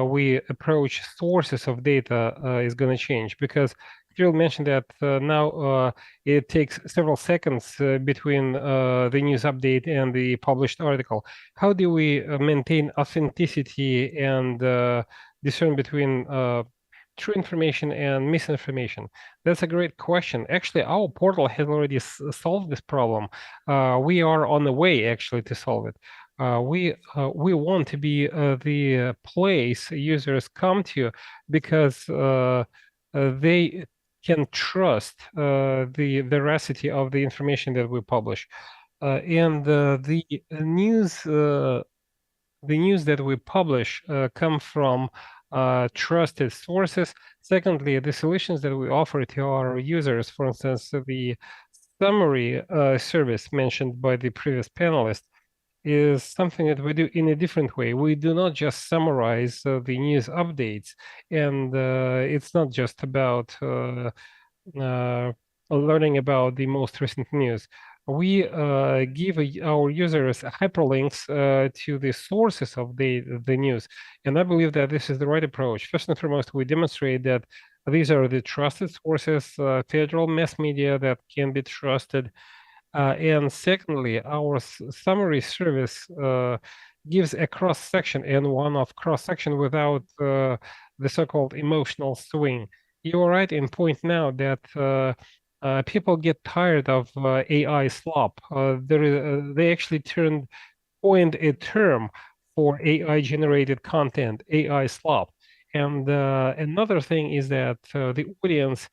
we approach sources of data is going to change? Because Kirill mentioned that now it takes several seconds between the news update and the published article. How do we maintain authenticity and discern between true information and misinformation? That's a great question. Actually, our portal has already solved this problem. We are on the way actually to solve it. We want to be the place users come to because they can trust the veracity of the information that we publish. And the news that we publish come from trusted sources. Secondly, the solutions that we offer to our users, for instance, the summary service mentioned by the previous panelist, is something that we do in a different way. We do not just summarize the news updates, and it's not just about uh, learning about the most recent news. We give our users hyperlinks to the sources of the news. And I believe that this is the right approach. First and foremost, we demonstrate that these are the trusted sources, federal mass media that can be trusted. And secondly, our summary service gives a cross section and one of cross section without the so-called emotional swing. You are right in pointing out that people get tired of AI slop. They actually coined a term for AI generated content, AI slop. And another thing is that the audience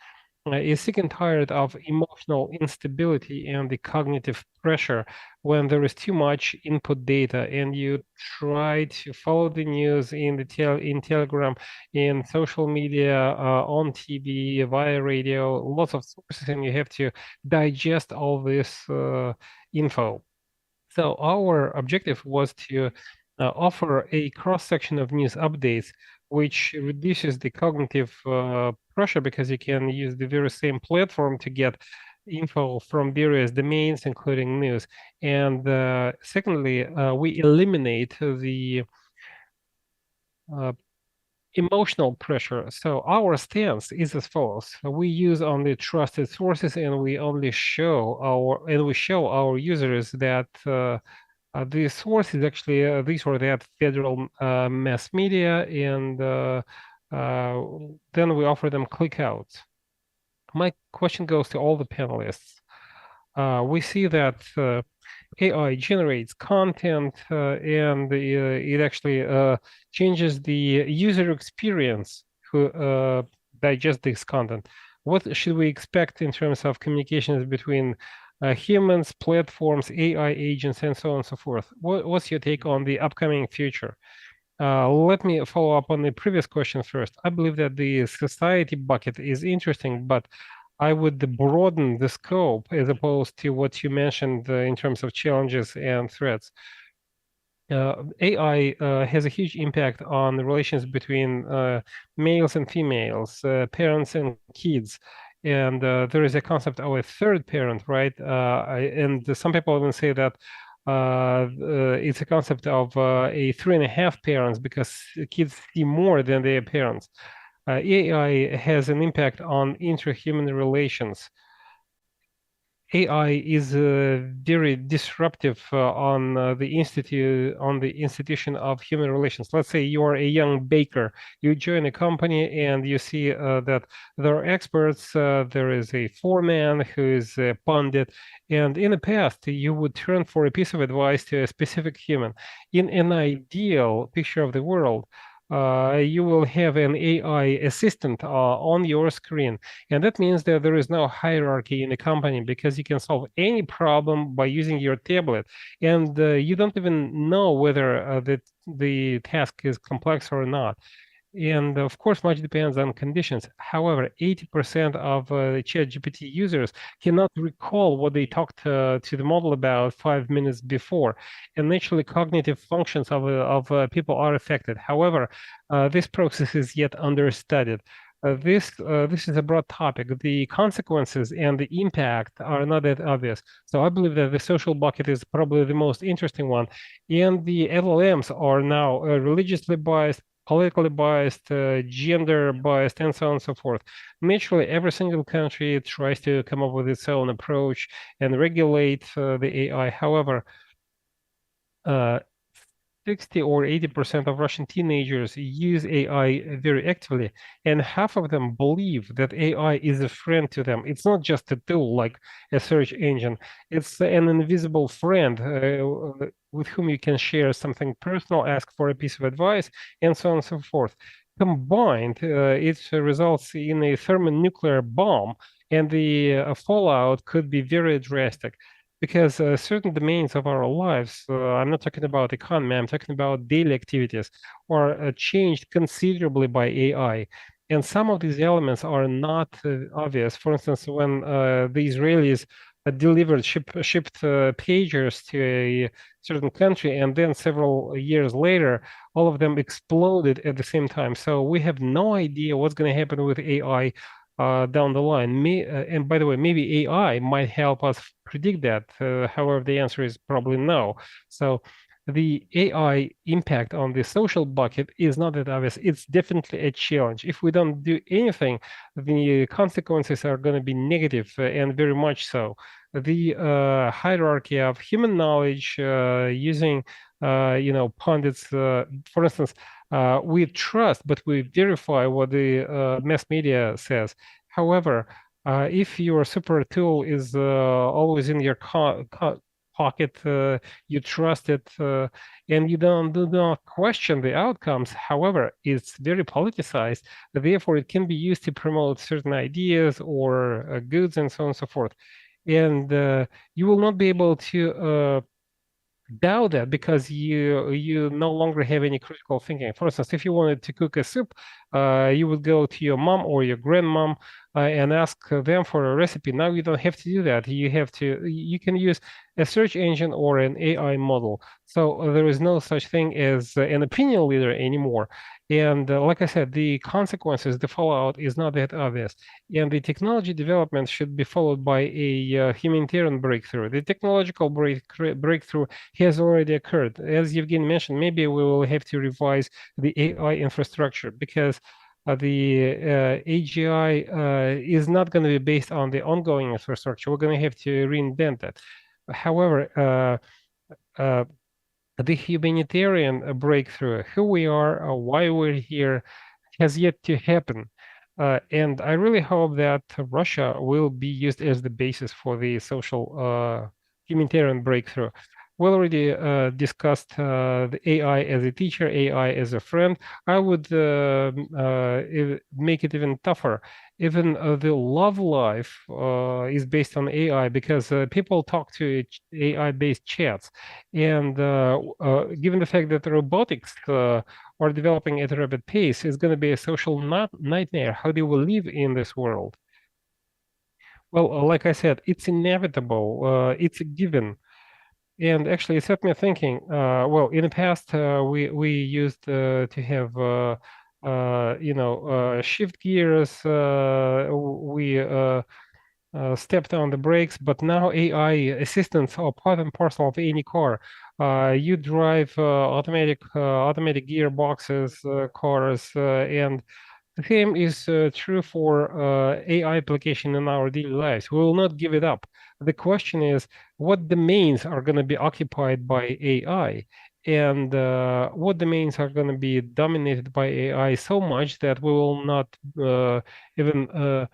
is sick and tired of emotional instability and the cognitive pressure when there is too much input data and you try to follow the news in Telegram, in social media, on TV, via radio, lots of sources, and you have to digest all this info. So our objective was to offer a cross-section of news updates, which reduces the cognitive pressure because you can use the very same platform to get info from various domains, including news. And secondly, we eliminate the uh, emotional pressure. So our stance is as follows: we use only trusted sources, and we show our users that the source is actually this or that federal mass media, and then we offer them clickouts. My question goes to all the panelists. We see that AI generates content and it actually changes the user experience who digest this content. What should we expect in terms of communications between humans, platforms, AI agents, and so on and so forth? What's your take on the upcoming future? Let me follow up on the previous question first. I believe that the society bucket is interesting, but I would broaden the scope as opposed to what you mentioned in terms of challenges and threats. AI has a huge impact on the relations between males and females, parents and kids. And there is a concept of a third parent, right? And some people even say that it's a concept of a 3.5 parents because kids see more than their parents. AI has an impact on interhuman relations. AI is very disruptive on the institution of human relations. Let's say you are a young baker, you join a company and you see that there are experts, there is a foreman who is a pundit, and in the past you would turn for a piece of advice to a specific human. In an ideal picture of the world, you will have an AI assistant on your screen. And that means that there is no hierarchy in the company because you can solve any problem by using your tablet. And you don't even know whether the task is complex or not. And of course, much depends on conditions. However, 80% of ChatGPT users cannot recall what they talked to the model about 5 minutes before. And naturally, cognitive functions of people are affected. However, this process is yet understudied. This is a broad topic. The consequences and the impact are not that obvious. So I believe that the social bucket is probably the most interesting one. And the LLMs are now religiously biased, politically biased, gender biased, and so on and so forth. Naturally, every single country tries to come up with its own approach and regulate the AI. However, 60 or 80% of Russian teenagers use AI very actively, and half of them believe that AI is a friend to them. It's not just a tool like a search engine, it's an invisible friend with whom you can share something personal, ask for a piece of advice, and so on and so forth. Combined, it results in a thermonuclear bomb, and the fallout could be very drastic because certain domains of our lives, I'm not talking about economy, I'm talking about daily activities, are changed considerably by AI. And some of these elements are not obvious. For instance, when the Israelis shipped pagers to a certain country, and then several years later, all of them exploded at the same time. So we have no idea what's going to happen with AI down the line. And by the way, maybe AI might help us predict that. However, the answer is probably no. So the AI impact on the social bucket is not that obvious. It's definitely a challenge. If we don't do anything, the consequences are going to be negative and very much so. The hierarchy of human knowledge using, pundits, for instance, we trust, but we verify what the mass media says. However, if your super tool is always in your pocket, you trust it, and you do not question the outcomes. However, it's very politicized. Therefore, it can be used to promote certain ideas or goods and so on and so forth. And you will not be able to doubt that because you no longer have any critical thinking. For instance, if you wanted to cook a soup, you would go to your mom or your grandmom and ask them for a recipe. Now you don't have to do that. You can use a search engine or an AI model. So there is no such thing as an opinion leader anymore. And like I said, the consequences, the fallout is not that obvious. And the technology development should be followed by a humanitarian breakthrough. The technological breakthrough has already occurred. As Evgeny mentioned, maybe we will have to revise the AI infrastructure because the AGI is not going to be based on the ongoing infrastructure. We're going to have to reinvent that. However, the humanitarian breakthrough, who we are, why we're here, has yet to happen. And I really hope that Russia will be used as the basis for the social humanitarian breakthrough. We already discussed the AI as a teacher, AI as a friend. I would make it even tougher. Even the love life is based on AI because people talk to AI-based chats. And given the fact that robotics are developing at a rapid pace, it's going to be a social nightmare. How do we live in this world? Well, like I said, it's inevitable. It's a given. And actually, it set me thinking. Well, in the past, we used to have shift gears. We stepped on the brakes, but now AI assistants are part and parcel of any car. You drive automatic gearboxes, cars, and the same is true for AI application in our daily lives. We will not give it up. The question is, what domains are going to be occupied by AI? And what domains are going to be dominated by AI so much that we will not even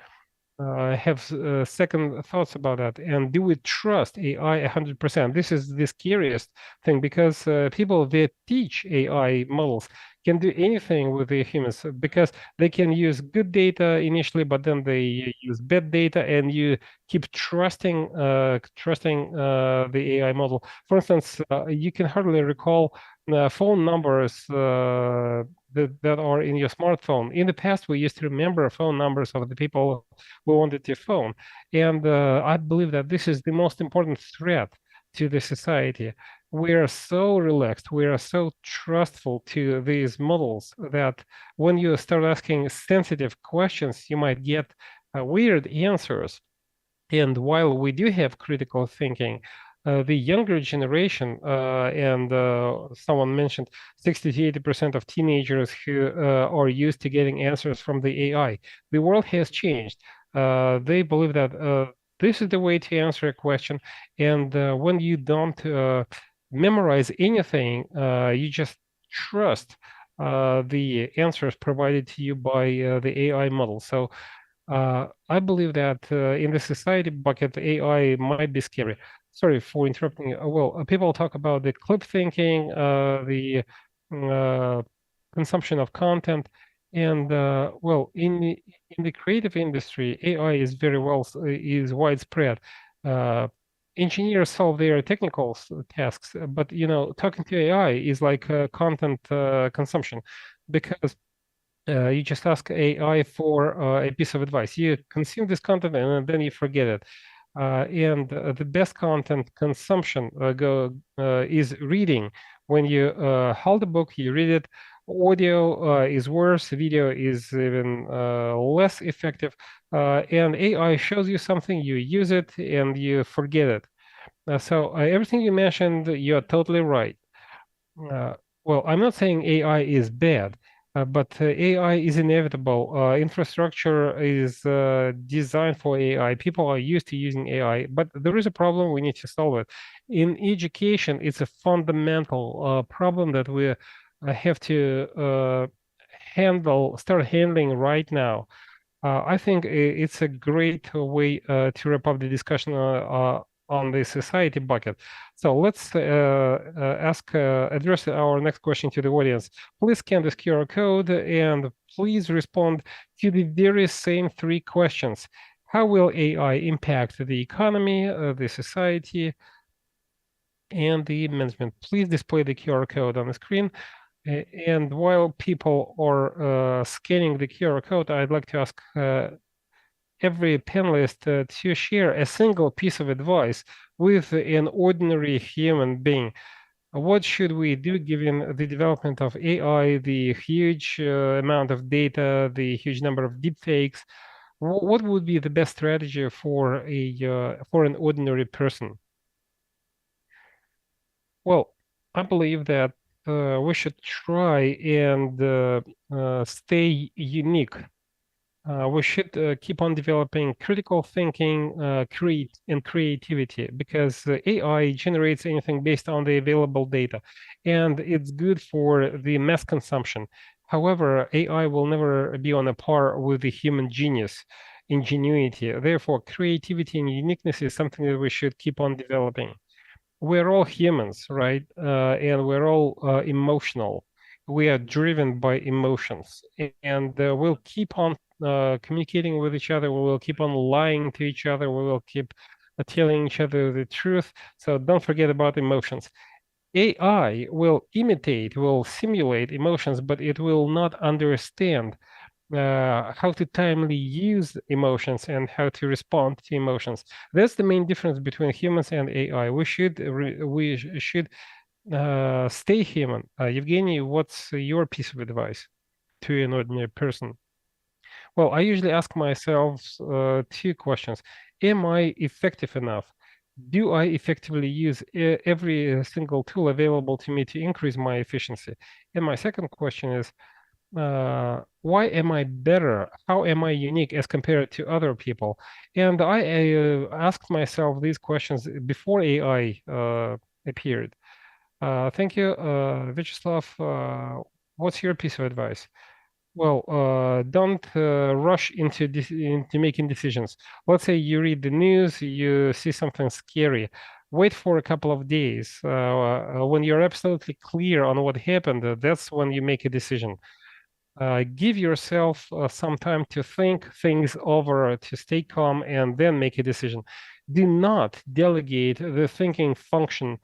have second thoughts about that. And do we trust AI 100%? This is the scariest thing because people that teach AI models can do anything with the humans because they can use good data initially, but then they use bad data, and you keep trusting the AI model. For instance, you can hardly recall phone numbers that are in your smartphone. In the past, we used to remember phone numbers of the people we wanted to phone. And I believe that this is the most important threat to the society. We are so relaxed, we are so trustful to these models that when you start asking sensitive questions, you might get weird answers. And while we do have critical thinking, the younger generation, and someone mentioned 60 to 80% of teenagers who are used to getting answers from the AI. The world has changed. They believe that this is the way to answer a question. And when you don't memorize anything. You just trust the answers provided to you by the AI model. So I believe that in the society bucket, AI might be scary. Sorry for interrupting. People talk about the clip thinking, the uh, consumption of content, and in the creative industry, AI is is widespread. Uh, Engineers solve their technical tasks, but talking to AI is like content consumption, because you just ask AI for a piece of advice. You consume this content and then you forget it. And the best content consumption is reading. When you hold a book, you read it. Audio is worse. Video is even less effective. And AI shows you something, you use it, and you forget it. So everything you mentioned, you're totally right. Uh, I'm not saying AI is bad, but AI is inevitable. Infrastructure is designed for AI. People are used to using AI, but there is a problem. We need to solve it. In education, it's a fundamental problem that we have to start handling right now. I think it's a great way to wrap up the discussion on the society bucket. So let's address our next question to the audience. Please scan this QR code and please respond to the very same three questions. How will AI impact the economy, the society, and the management? Please display the QR code on the screen. And while people are scanning the QR code, I'd like to ask every panelist to share a single piece of advice with an ordinary human being. What should we do given the development of AI, the huge amount of data, the huge number of deepfakes? What would be the best strategy for an ordinary person? Well, I believe that we should try and stay unique. We should keep on developing critical thinking, creativity, because AI generates anything based on the available data, and it's good for the mass consumption. However, AI will never be on a par with the human genius, ingenuity. Therefore, creativity and uniqueness is something that we should keep on developing. We're all humans, right? And we're all emotional. We are driven by emotions, and we'll keep on communicating with each other. We will keep on lying to each other. We will keep telling each other the truth. So don't forget about emotions. AI will simulate emotions, but it will not understand how to timely use emotions and how to respond to emotions. That's the main difference between humans and AI. We should stay human. Evgeny, what's your piece of advice to an ordinary person? Well, I usually ask myself two questions. Am I effective enough? Do I effectively use every single tool available to me to increase my efficiency? And my second question is, why am I better? How am I unique as compared to other people? And I asked myself these questions before AI appeared. Thank you, Vyacheslav. What's your piece of advice? Well, don't rush into making decisions. Let's say you read the news, you see something scary. Wait for a couple of days. When you're absolutely clear on what happened, that's when you make a decision. Give yourself some time to think things over, to stay calm, and then make a decision. Do not delegate the thinking function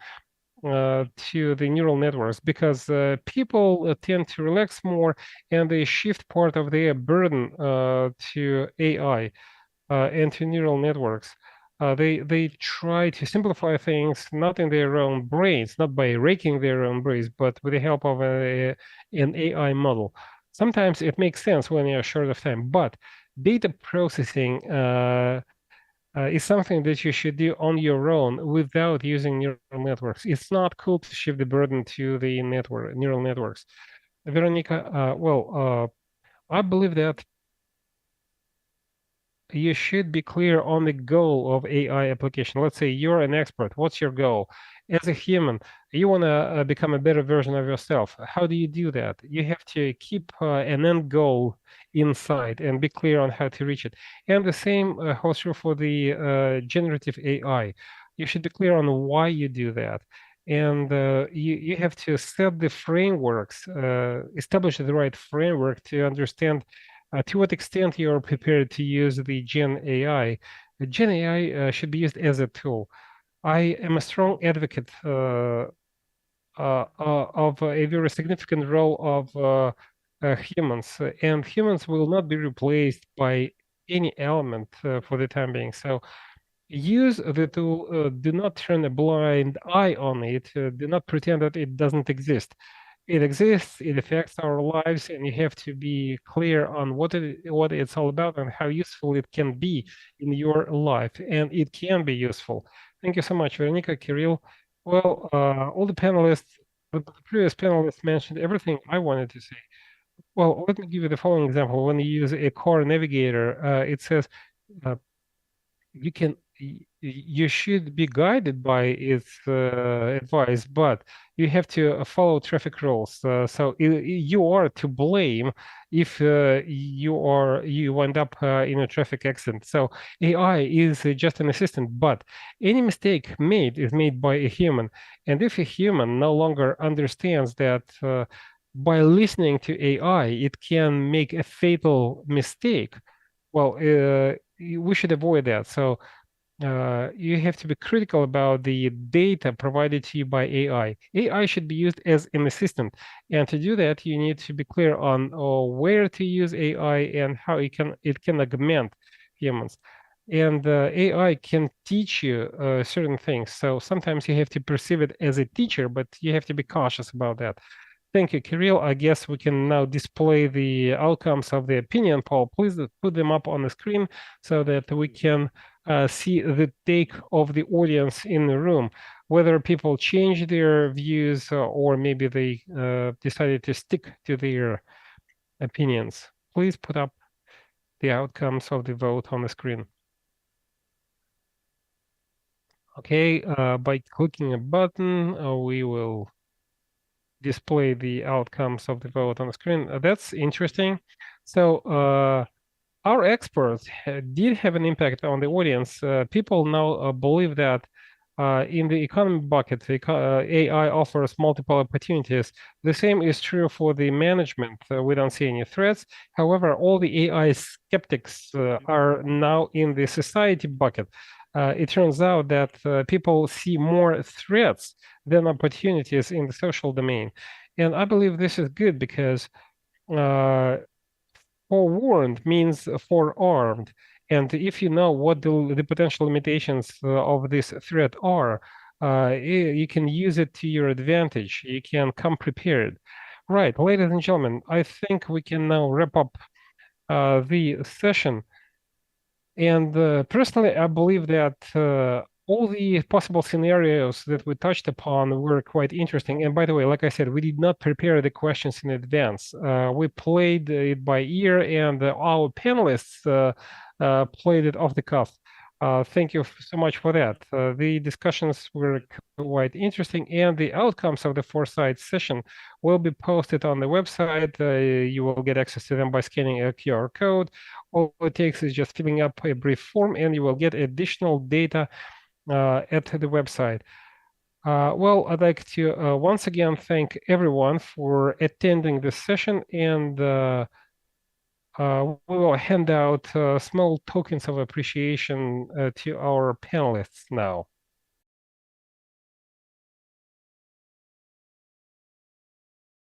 to the neural networks, because people tend to relax more and they shift part of their burden to AI and to neural networks. They try to simplify things not in their own brains, not by raking their own brains, but with the help of an AI model. Sometimes it makes sense when you're short of time, but data processing is something that you should do on your own without using neural networks. It's not cool to shift the burden to the neural networks. Veronica, I believe that you should be clear on the goal of AI application. Let's say you're an expert. What's your goal? As a human, you want to become a better version of yourself. How do you do that? You have to keep an end goal inside and be clear on how to reach it. And the same holds true for the generative AI. You should be clear on why you do that. And you have to set the frameworks, establish the right framework to understand to what extent you are prepared to use the Gen AI. The Gen AI should be used as a tool. I am a strong advocate of a very significant role of humans, and humans will not be replaced by any element for the time being. So use the tool, do not turn a blind eye on it, do not pretend that it doesn't exist. It exists, it affects our lives, and you have to be clear on what it's all about and how useful it can be in your life. And it can be useful. Thank you so much, Veronica, Kirill. Well, all the panelists, the previous panelists mentioned everything I wanted to say. Well, let me give you the following example. When you use a car navigator, it says uh, you should be guided by its advice, but you have to follow traffic rules. So you are to blame if you end up in a traffic accident. So AI is just an assistant, but any mistake made is made by a human. And if a human no longer understands that by listening to AI, it can make a fatal mistake, well, we should avoid that. So you have to be critical about the data provided to you by AI. AI should be used as an assistant, and to do that, you need to be clear on where to use AI and how it can augment humans. And AI can teach you certain things. So sometimes you have to perceive it as a teacher, but you have to be cautious about that. Thank you, Kirill. I guess we can now display the outcomes of the opinion poll. Please put them up on the screen so that we can see the take of the audience in the room, whether people change their views or maybe they decided to stick to their opinions. Please put up the outcomes of the vote on the screen. Okay, by clicking a button, we will display the outcomes of the vote on the screen. That's interesting. So our experts did have an impact on the audience. People now believe that in the economy bucket, AI offers multiple opportunities. The same is true for the management. We don't see any threats. However, all the AI skeptics are now in the society bucket. It turns out that people see more threats than opportunities in the social domain. And I believe this is good because forewarned means forearmed. And if you know what the potential limitations of this threat are, you can use it to your advantage. You can come prepared. Right, ladies and gentlemen, I think we can now wrap up the session. And personally, I believe that all the possible scenarios that we touched upon were quite interesting. And by the way, like I said, we did not prepare the questions in advance. We played it by ear, and our panelists played it off the cuff. Thank you so much for that. The discussions were quite interesting, and the outcomes of the foresight session will be posted on the website. You will get access to them by scanning a QR code. All it takes is just filling up a brief form, and you will get additional data at the website. Well, I'd like to once again thank everyone for attending this session, and we will hand out small tokens of appreciation to our panelists now.